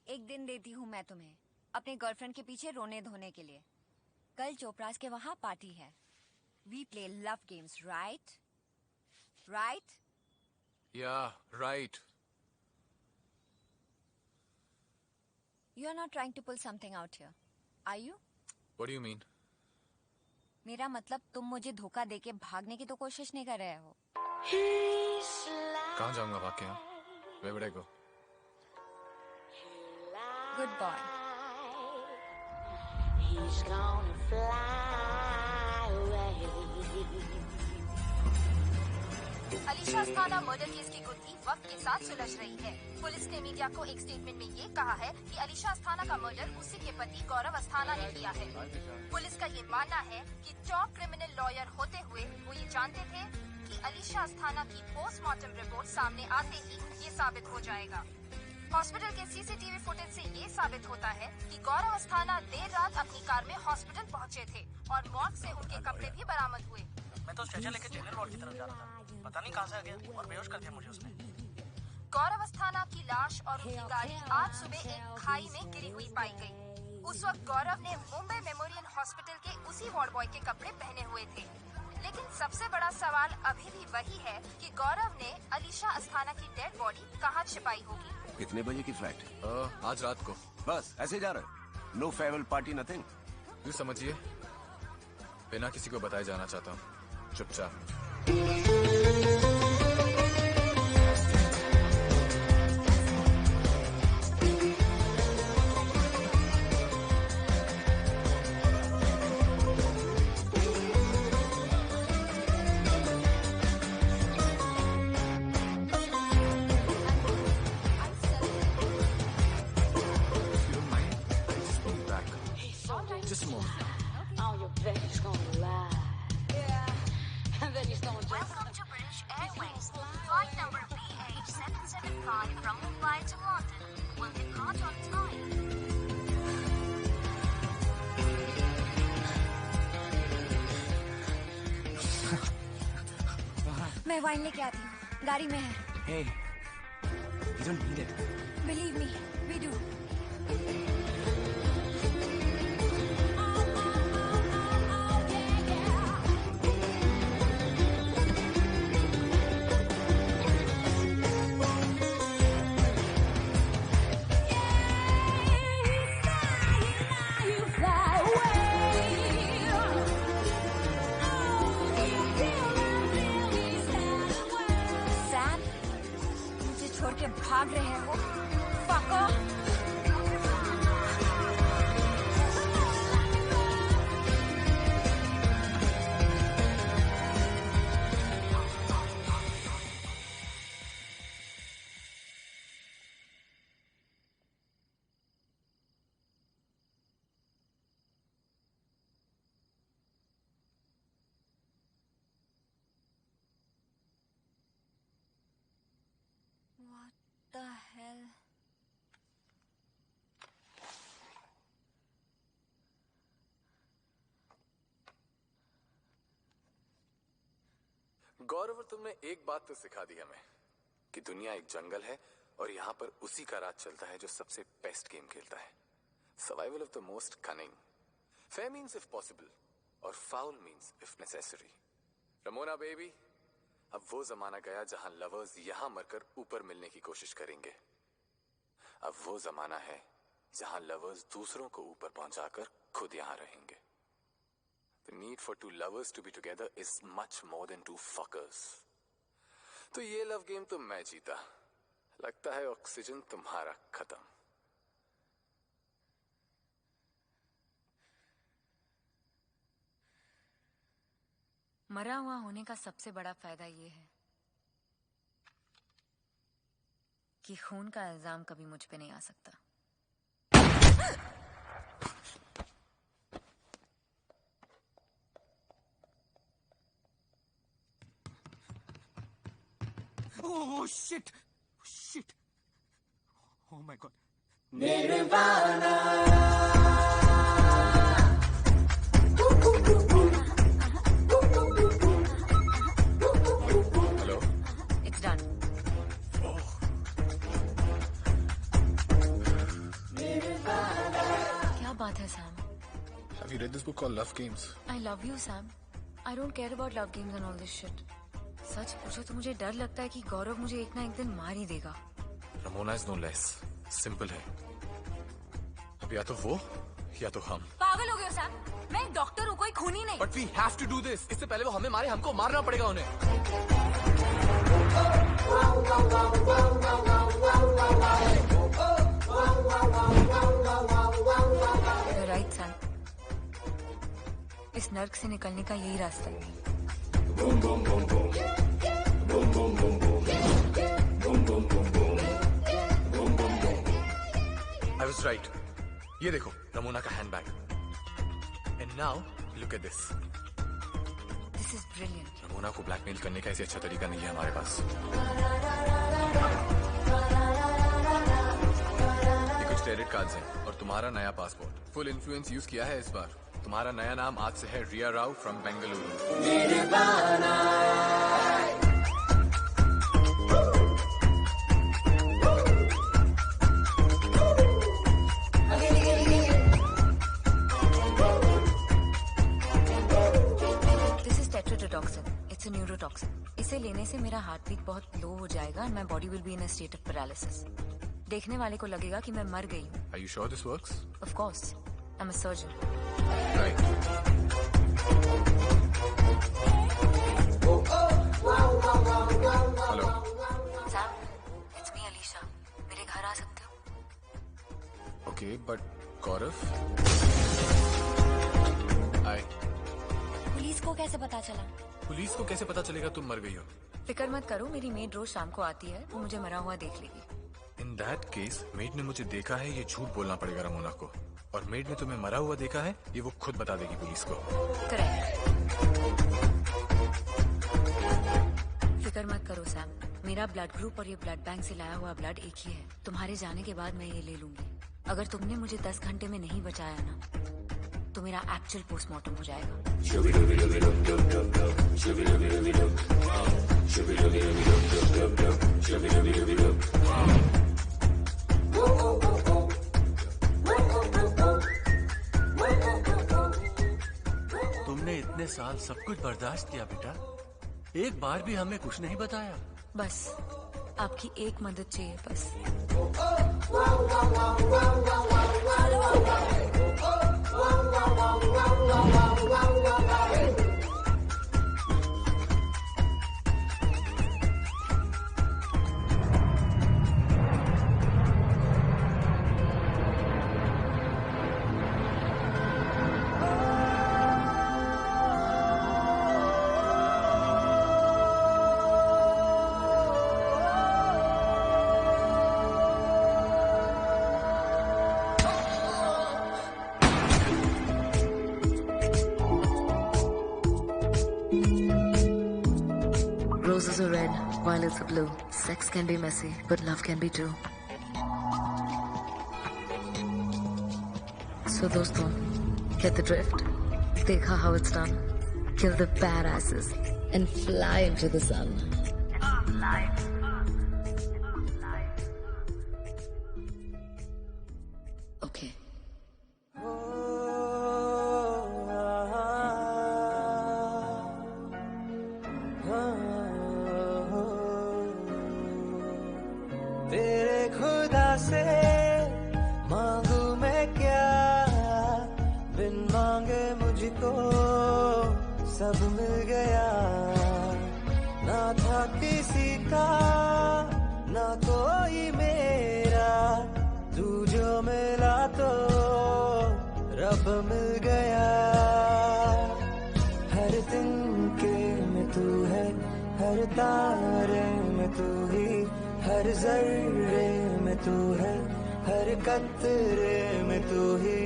एक दिन देती हूँ मैं तुम्हें अपनी गर्लफ्रेंड के पीछे रोने धोने के लिए। कल चोपड़ास के वहां पार्टी है। We play love games, right? Right? या right. You are not trying to pull something out here, are you? What do you mean? मेरा मतलब तुम मुझे धोखा देके भागने की तो कोशिश नहीं कर रहे हो। कहाँ जाऊंगा भाग के? Where would I go? Good boy. he's gonna fly away. Alisha Asthana murder case की गुत्थी वक्त के साथ सुलझ रही है। पुलिस ने मीडिया को एक स्टेटमेंट में ये कहा है कि अलीशा अस्थाना का मर्डर उसी के पति गौरव अस्थाना ने किया है। पुलिस का ये मानना है कि टॉप क्रिमिनल लॉयर होते हुए वो ये जानते थे कि अलीशा अस्थाना की पोस्टमार्टम रिपोर्ट सामने आते ही ये साबित हो जाएगा। हॉस्पिटल के सीसीटीवी फुटेज से ये साबित होता है कि गौरव अस्थाना देर रात अपनी कार में हॉस्पिटल पहुंचे थे और मॉर्ग से उनके कपड़े भी बरामद हुए। मैं तो स्ट्रेचर लेके जेलर वार्ड की तरफ जा रहा था, पता नहीं कहां से आ गया और बेहोश कर दिया मुझे उसने। गौरव अस्थाना की लाश और उनकी गाड़ी आज सुबह एक खाई में गिरी हुई पाई गई। उस वक्त गौरव ने मुंबई मेमोरियल हॉस्पिटल के उसी वार्ड बॉय के कपड़े पहने हुए थे। लेकिन सबसे बड़ा सवाल अभी भी वही है कि गौरव ने अलीशा अस्थाना की डेड बॉडी कहाँ छिपाई होगी। कितने बजे की फ्लाइट? आज रात को। बस ऐसे जा रहे? No farewell party nothing? यू समझिए, बिना किसी को बताए जाना चाहता हूँ, चुपचाप। Just a moment. Oh, your baby's gonna lie. Yeah. And then he's gonna Welcome to British Airways. Flight number BH775 from Mumbai to London will depart on time. मैं वाइन लेके आती हूँ, गाड़ी में है। Hey, you don't need it. Believe me, we do. छोड़ के भाग रहे हो, fucker। What the hell? गौरव, तुमने एक बात तो सिखा दी हमें कि दुनिया एक जंगल है और यहाँ पर उसी का राज चलता है जो सबसे बेस्ट गेम खेलता है। Survival of the most cunning. Fair means if possible और foul means if necessary. Ramona baby, अब वो जमाना गया जहां लवर्स यहां मरकर ऊपर मिलने की कोशिश करेंगे। अब वो जमाना है जहां लवर्स दूसरों को ऊपर पहुंचाकर खुद यहां रहेंगे। The need for two lovers to be together is much more than two fuckers. तो ये लव गेम तो मैं जीता। लगता है ऑक्सीजन तुम्हारा खत्म। मरा हुआ होने का सबसे बड़ा फायदा ये है कि खून का इल्जाम कभी मुझ पे नहीं आ सकता। Oh shit! Shit! Oh my god! Nirvana. Hello? It's done. क्या बात है Sam? Have you read this book called Love Games? I love you, Sam. I don't care about love games and all this shit. सच पूछो तो मुझे डर लगता है कि गौरव मुझे एक ना एक दिन मार ही देगा। Ramona is no less. Simple है, अब या तो वो या तो हम। पागल हो गए हो सैम? मैं एक डॉक्टर हूँ, कोई खूनी नहीं। But we have to do this. इससे पहले वो हमें मारे, हमको मारना पड़ेगा उन्हें। You're right, Sam. नर्क से निकलने का यही रास्ता है। I was right. ये देखो रमोना का handbag. And now look at this. This is brilliant. Ramona को ब्लैकमेल करने का ऐसे अच्छा तरीका नहीं है हमारे पास। ये कुछ क्रेडिट कार्ड्स हैं और तुम्हारा नया पासपोर्ट। फुल इन्फ्लुएंस यूज किया है इस बार। तुम्हारा नया नाम आज से है Riya Rao from Bengaluru. It's a neurotoxin. इसे लेने से मेरा हार्ट बीट बहुत लो हो जाएगा and my body will be in a state of paralysis. देखने वाले को लगेगा कि मैं मर गई हूँ। Are you sure this works? Of course. I'm a surgeon. Right. Hello. Sam, it's me, Alicia. मेरे घर आ सकते हो? Okay, but Gaurav? Hi. Police को कैसे पता चला? पुलिस को कैसे पता चलेगा तुम मर गई हो? फिक्र मत करो, मेरी मेड रोज शाम को आती है, वो मुझे मरा हुआ देख लेगी। इन दैट केस मेड ने मुझे देखा है, ये झूठ बोलना पड़ेगा रमोना को। और मेड ने तुम्हें मरा हुआ देखा है, ये वो खुद बता देगी पुलिस को। करेक्ट। फिक्र मत करो सैम, मेरा ब्लड ग्रुप और ये ब्लड बैंक से लाया हुआ ब्लड एक ही है। तुम्हारे जाने के बाद मैं ये ले लूंगी। अगर तुमने मुझे 10 घंटे में नहीं बचाया ना, तो मेरा एक्चुअल पोस्टमार्टम हो जाएगा। तुमने इतने साल सब कुछ बर्दाश्त किया बेटा, एक बार भी हमें कुछ नहीं बताया। बस आपकी एक मदद चाहिए बस। Roses are red, violets are blue. Sex can be messy, but love can be too. So दोस्तों, get the drift? देखा how it's done? Kill the badasses and fly into the sun. Okay. तेरे खुदा से मांगू मैं क्या, बिन मांगे मुझको सब मिल गया। ना था किसी का ना कोई मेरा, तू जो मिला तो रब मिल गया। हर दिन के में तू है, हर तारे में तू ही, हर जर्रे में तू है, हर कतरे में तू ही।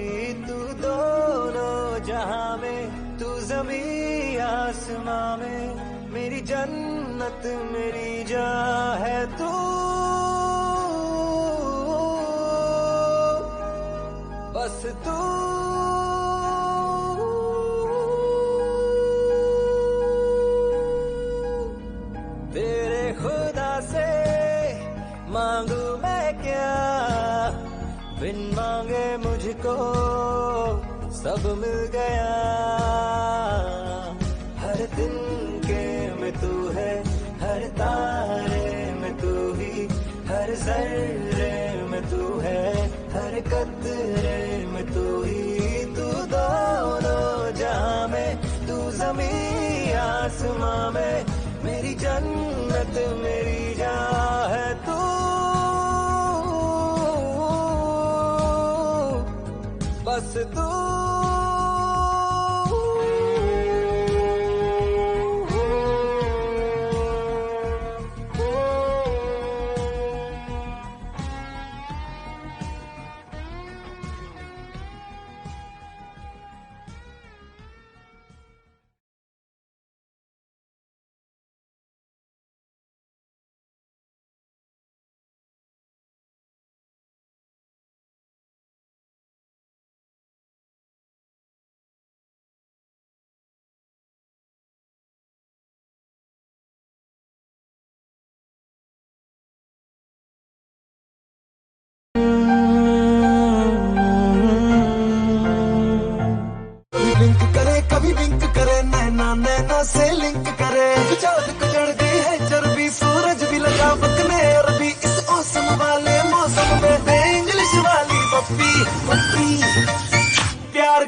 तू दोनों जहां में, तू ज़मीं आसमां में, मेरी जन्नत मेरी जहाँ है तू। बस तू तेरे खुदा से मांगू मैं क्या, बिन मांगे मुझको सब मिल गया। हर दिन के में तू है, हर तारे में तू ही, हर जर्रे में तू है, हर कतरे में तू ही। तू दोनों जहां में, तू ज़मीं आसमां में, मेरी जन्नत मेरी जहाँ है तू। बस तू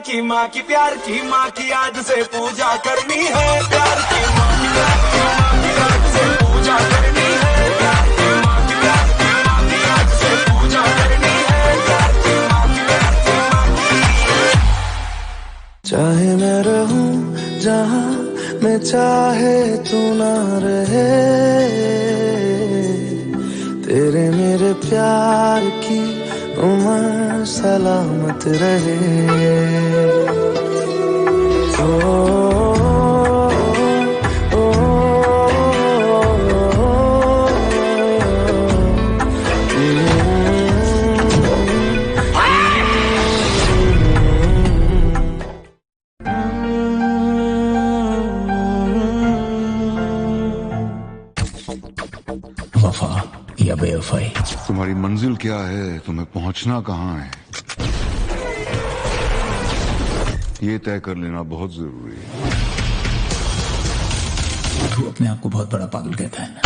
की माँ की प्यार की माँ की आज से पूजा करनी है, प्यार की माँ की प्यार की माँ की आज से पूजा करनी है, प्यार की माँ की प्यार की माँ की आज से पूजा करनी है, प्यार की माँ की प्यार की माँ की। चाहे मैं रहूं जहाँ मैं चाहे तू ना रहे, तेरे मेरे प्यार की उम्र सलामत रहे। ओ, ओ, ओ, वफा या बेवफाई, तुम्हारी मंजिल क्या है, तुम्हें पहुंचना कहाँ है, ये तय कर लेना बहुत जरूरी है। तू अपने आप को बहुत बड़ा पागल कहता है ना।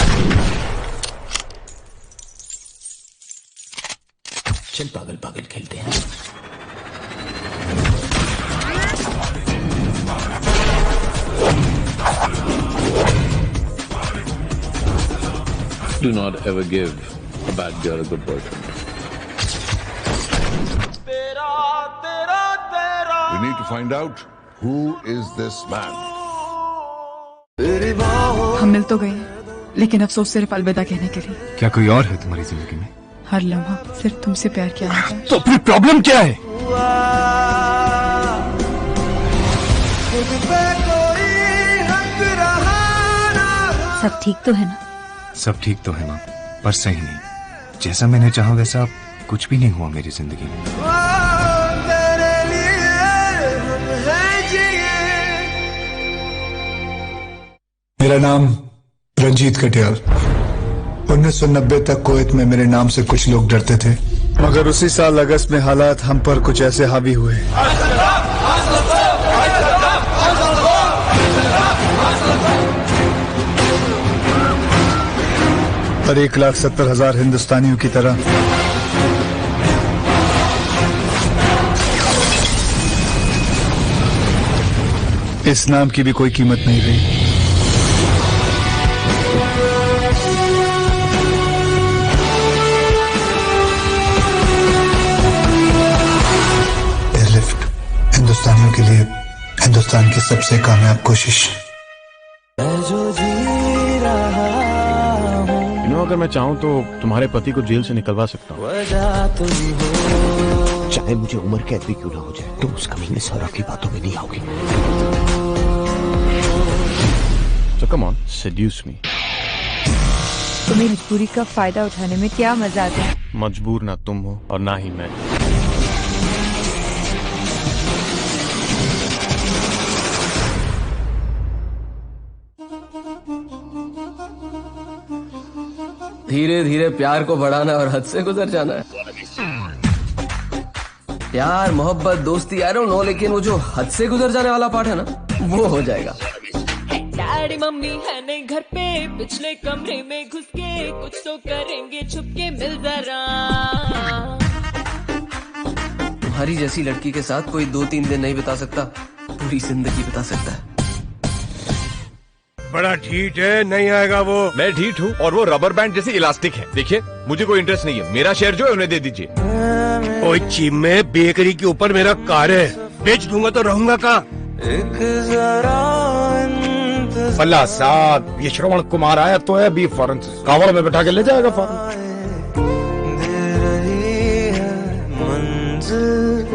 चल पागल पागल खेलते हैं। Do not ever give a bad girl a good boyfriend. We need to find out who is this man. हम मिल तो गए, लेकिन अफसोस सिर्फ अलविदा कहने के लिए। क्या कोई और है तुम्हारी जिंदगी में? हर लम्हा सिर्फ तुमसे प्यार किया है। तो फिर प्रॉब्लम क्या है? सब ठीक तो है ना? सब ठीक तो है माँ, पर सही नहीं। जैसा मैंने चाहा वैसा कुछ भी नहीं हुआ मेरी जिंदगी में। मेरा नाम रंजीत कटियाल। 1990 तक कुवैत में मेरे नाम से कुछ लोग डरते थे, मगर उसी साल अगस्त में हालात हम पर कुछ ऐसे हावी हुए और 1,70,000 हिंदुस्तानियों की तरह इस नाम की भी कोई कीमत नहीं रही। एयरलिफ्ट हिंदुस्तानियों के लिए हिंदुस्तान की सबसे कामयाब कोशिश। अगर मैं चाहूँ तो तुम्हारे पति को जेल से निकलवा सकता हूँ। चाहे मुझे उम्र कैद भी क्यों ना हो जाए, तुम उस कमीने सौरभ की बातों में नहीं आओगे। So come on, seduce me. तुम्हें मजबूरी का फायदा उठाने में क्या मजा आता है? मजबूर ना तुम हो और ना ही मैं। धीरे धीरे प्यार को बढ़ाना और हद से गुजर जाना है। प्यार मोहब्बत दोस्ती आई डोंट नो, लेकिन वो जो हद से गुजर जाने वाला पार्ट है ना, वो हो जाएगा। डैडी मम्मी है नहीं घर पे, पिछले कमरे में घुस के कुछ तो करेंगे छुपके, मिल जरा। तुम्हारी जैसी लड़की के साथ कोई 2-3 दिन नहीं बिता सकता, पूरी जिंदगी बिता सकता है। बड़ा ढीठ है, नहीं आएगा वो। मैं ढीठ हूँ और वो रबर बैंड जैसे इलास्टिक है। देखिए मुझे कोई इंटरेस्ट नहीं है, मेरा शेयर जो है उन्हें दे दीजिए। ओए चीम में बेकरी के ऊपर मेरा कार है, बेच दूंगा तो रहूंगा कहाँ? अल्लाह साहब, ये श्रवण कुमार आया तो है अभी फौरन से कावड़ में बैठा के ले जाएगा फौरन। मंजिल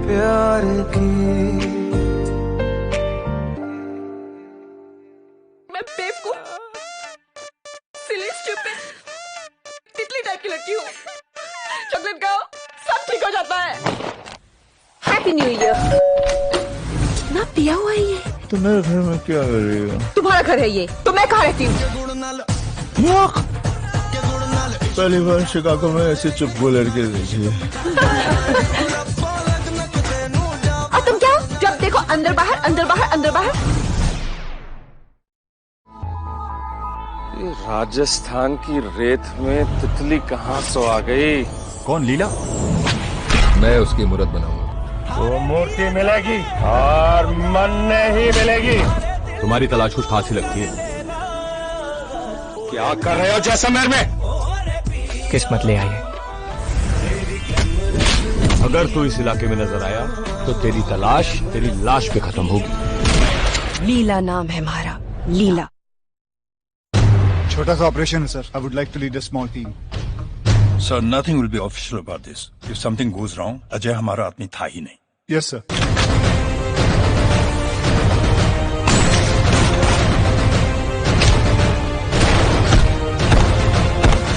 प्यार की। मैं बेवकूफ, सिली, स्टूपिड, तितली टाइप की लड़की हूँ। चॉकलेट खाओ, सब ठीक हो जाता है। Happy new year. ना पिया हुआ है ये। तो मेरे घर में क्या कर रही हो? तुम्हारा घर है ये, तो मैं कहाँ रहती हूँ? पहली बार शिकागो में ऐसे चुप गो लड़के देखी है। और तुम क्या, जब देखो अंदर बाहर अंदर बाहर अंदर बाहर। राजस्थान की रेत में तितली कहाँ सो आ गई? कौन, लीला? मैं उसकी मूरत बनाऊंगा। वो मूर्ति मिलेगी और मन नहीं मिलेगी। तुम्हारी तलाश कुछ खास ही लगती है। क्या कर रहे हो जैसलमेर में? किस्मत ले आई है। अगर तू इस इलाके में नजर आया तो तेरी तलाश तेरी लाश पे खत्म होगी। लीला नाम है हमारा, लीला। छोटा सा ऑपरेशन है sir. I would like to lead a small team. Sir nothing will be official about this. If something goes wrong, Ajay हमारा आदमी था ही नहीं। Yes sir.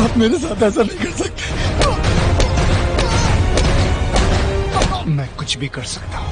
आप मेरे साथ ऐसा नहीं कर सकते। मैं कुछ भी कर सकता हूँ।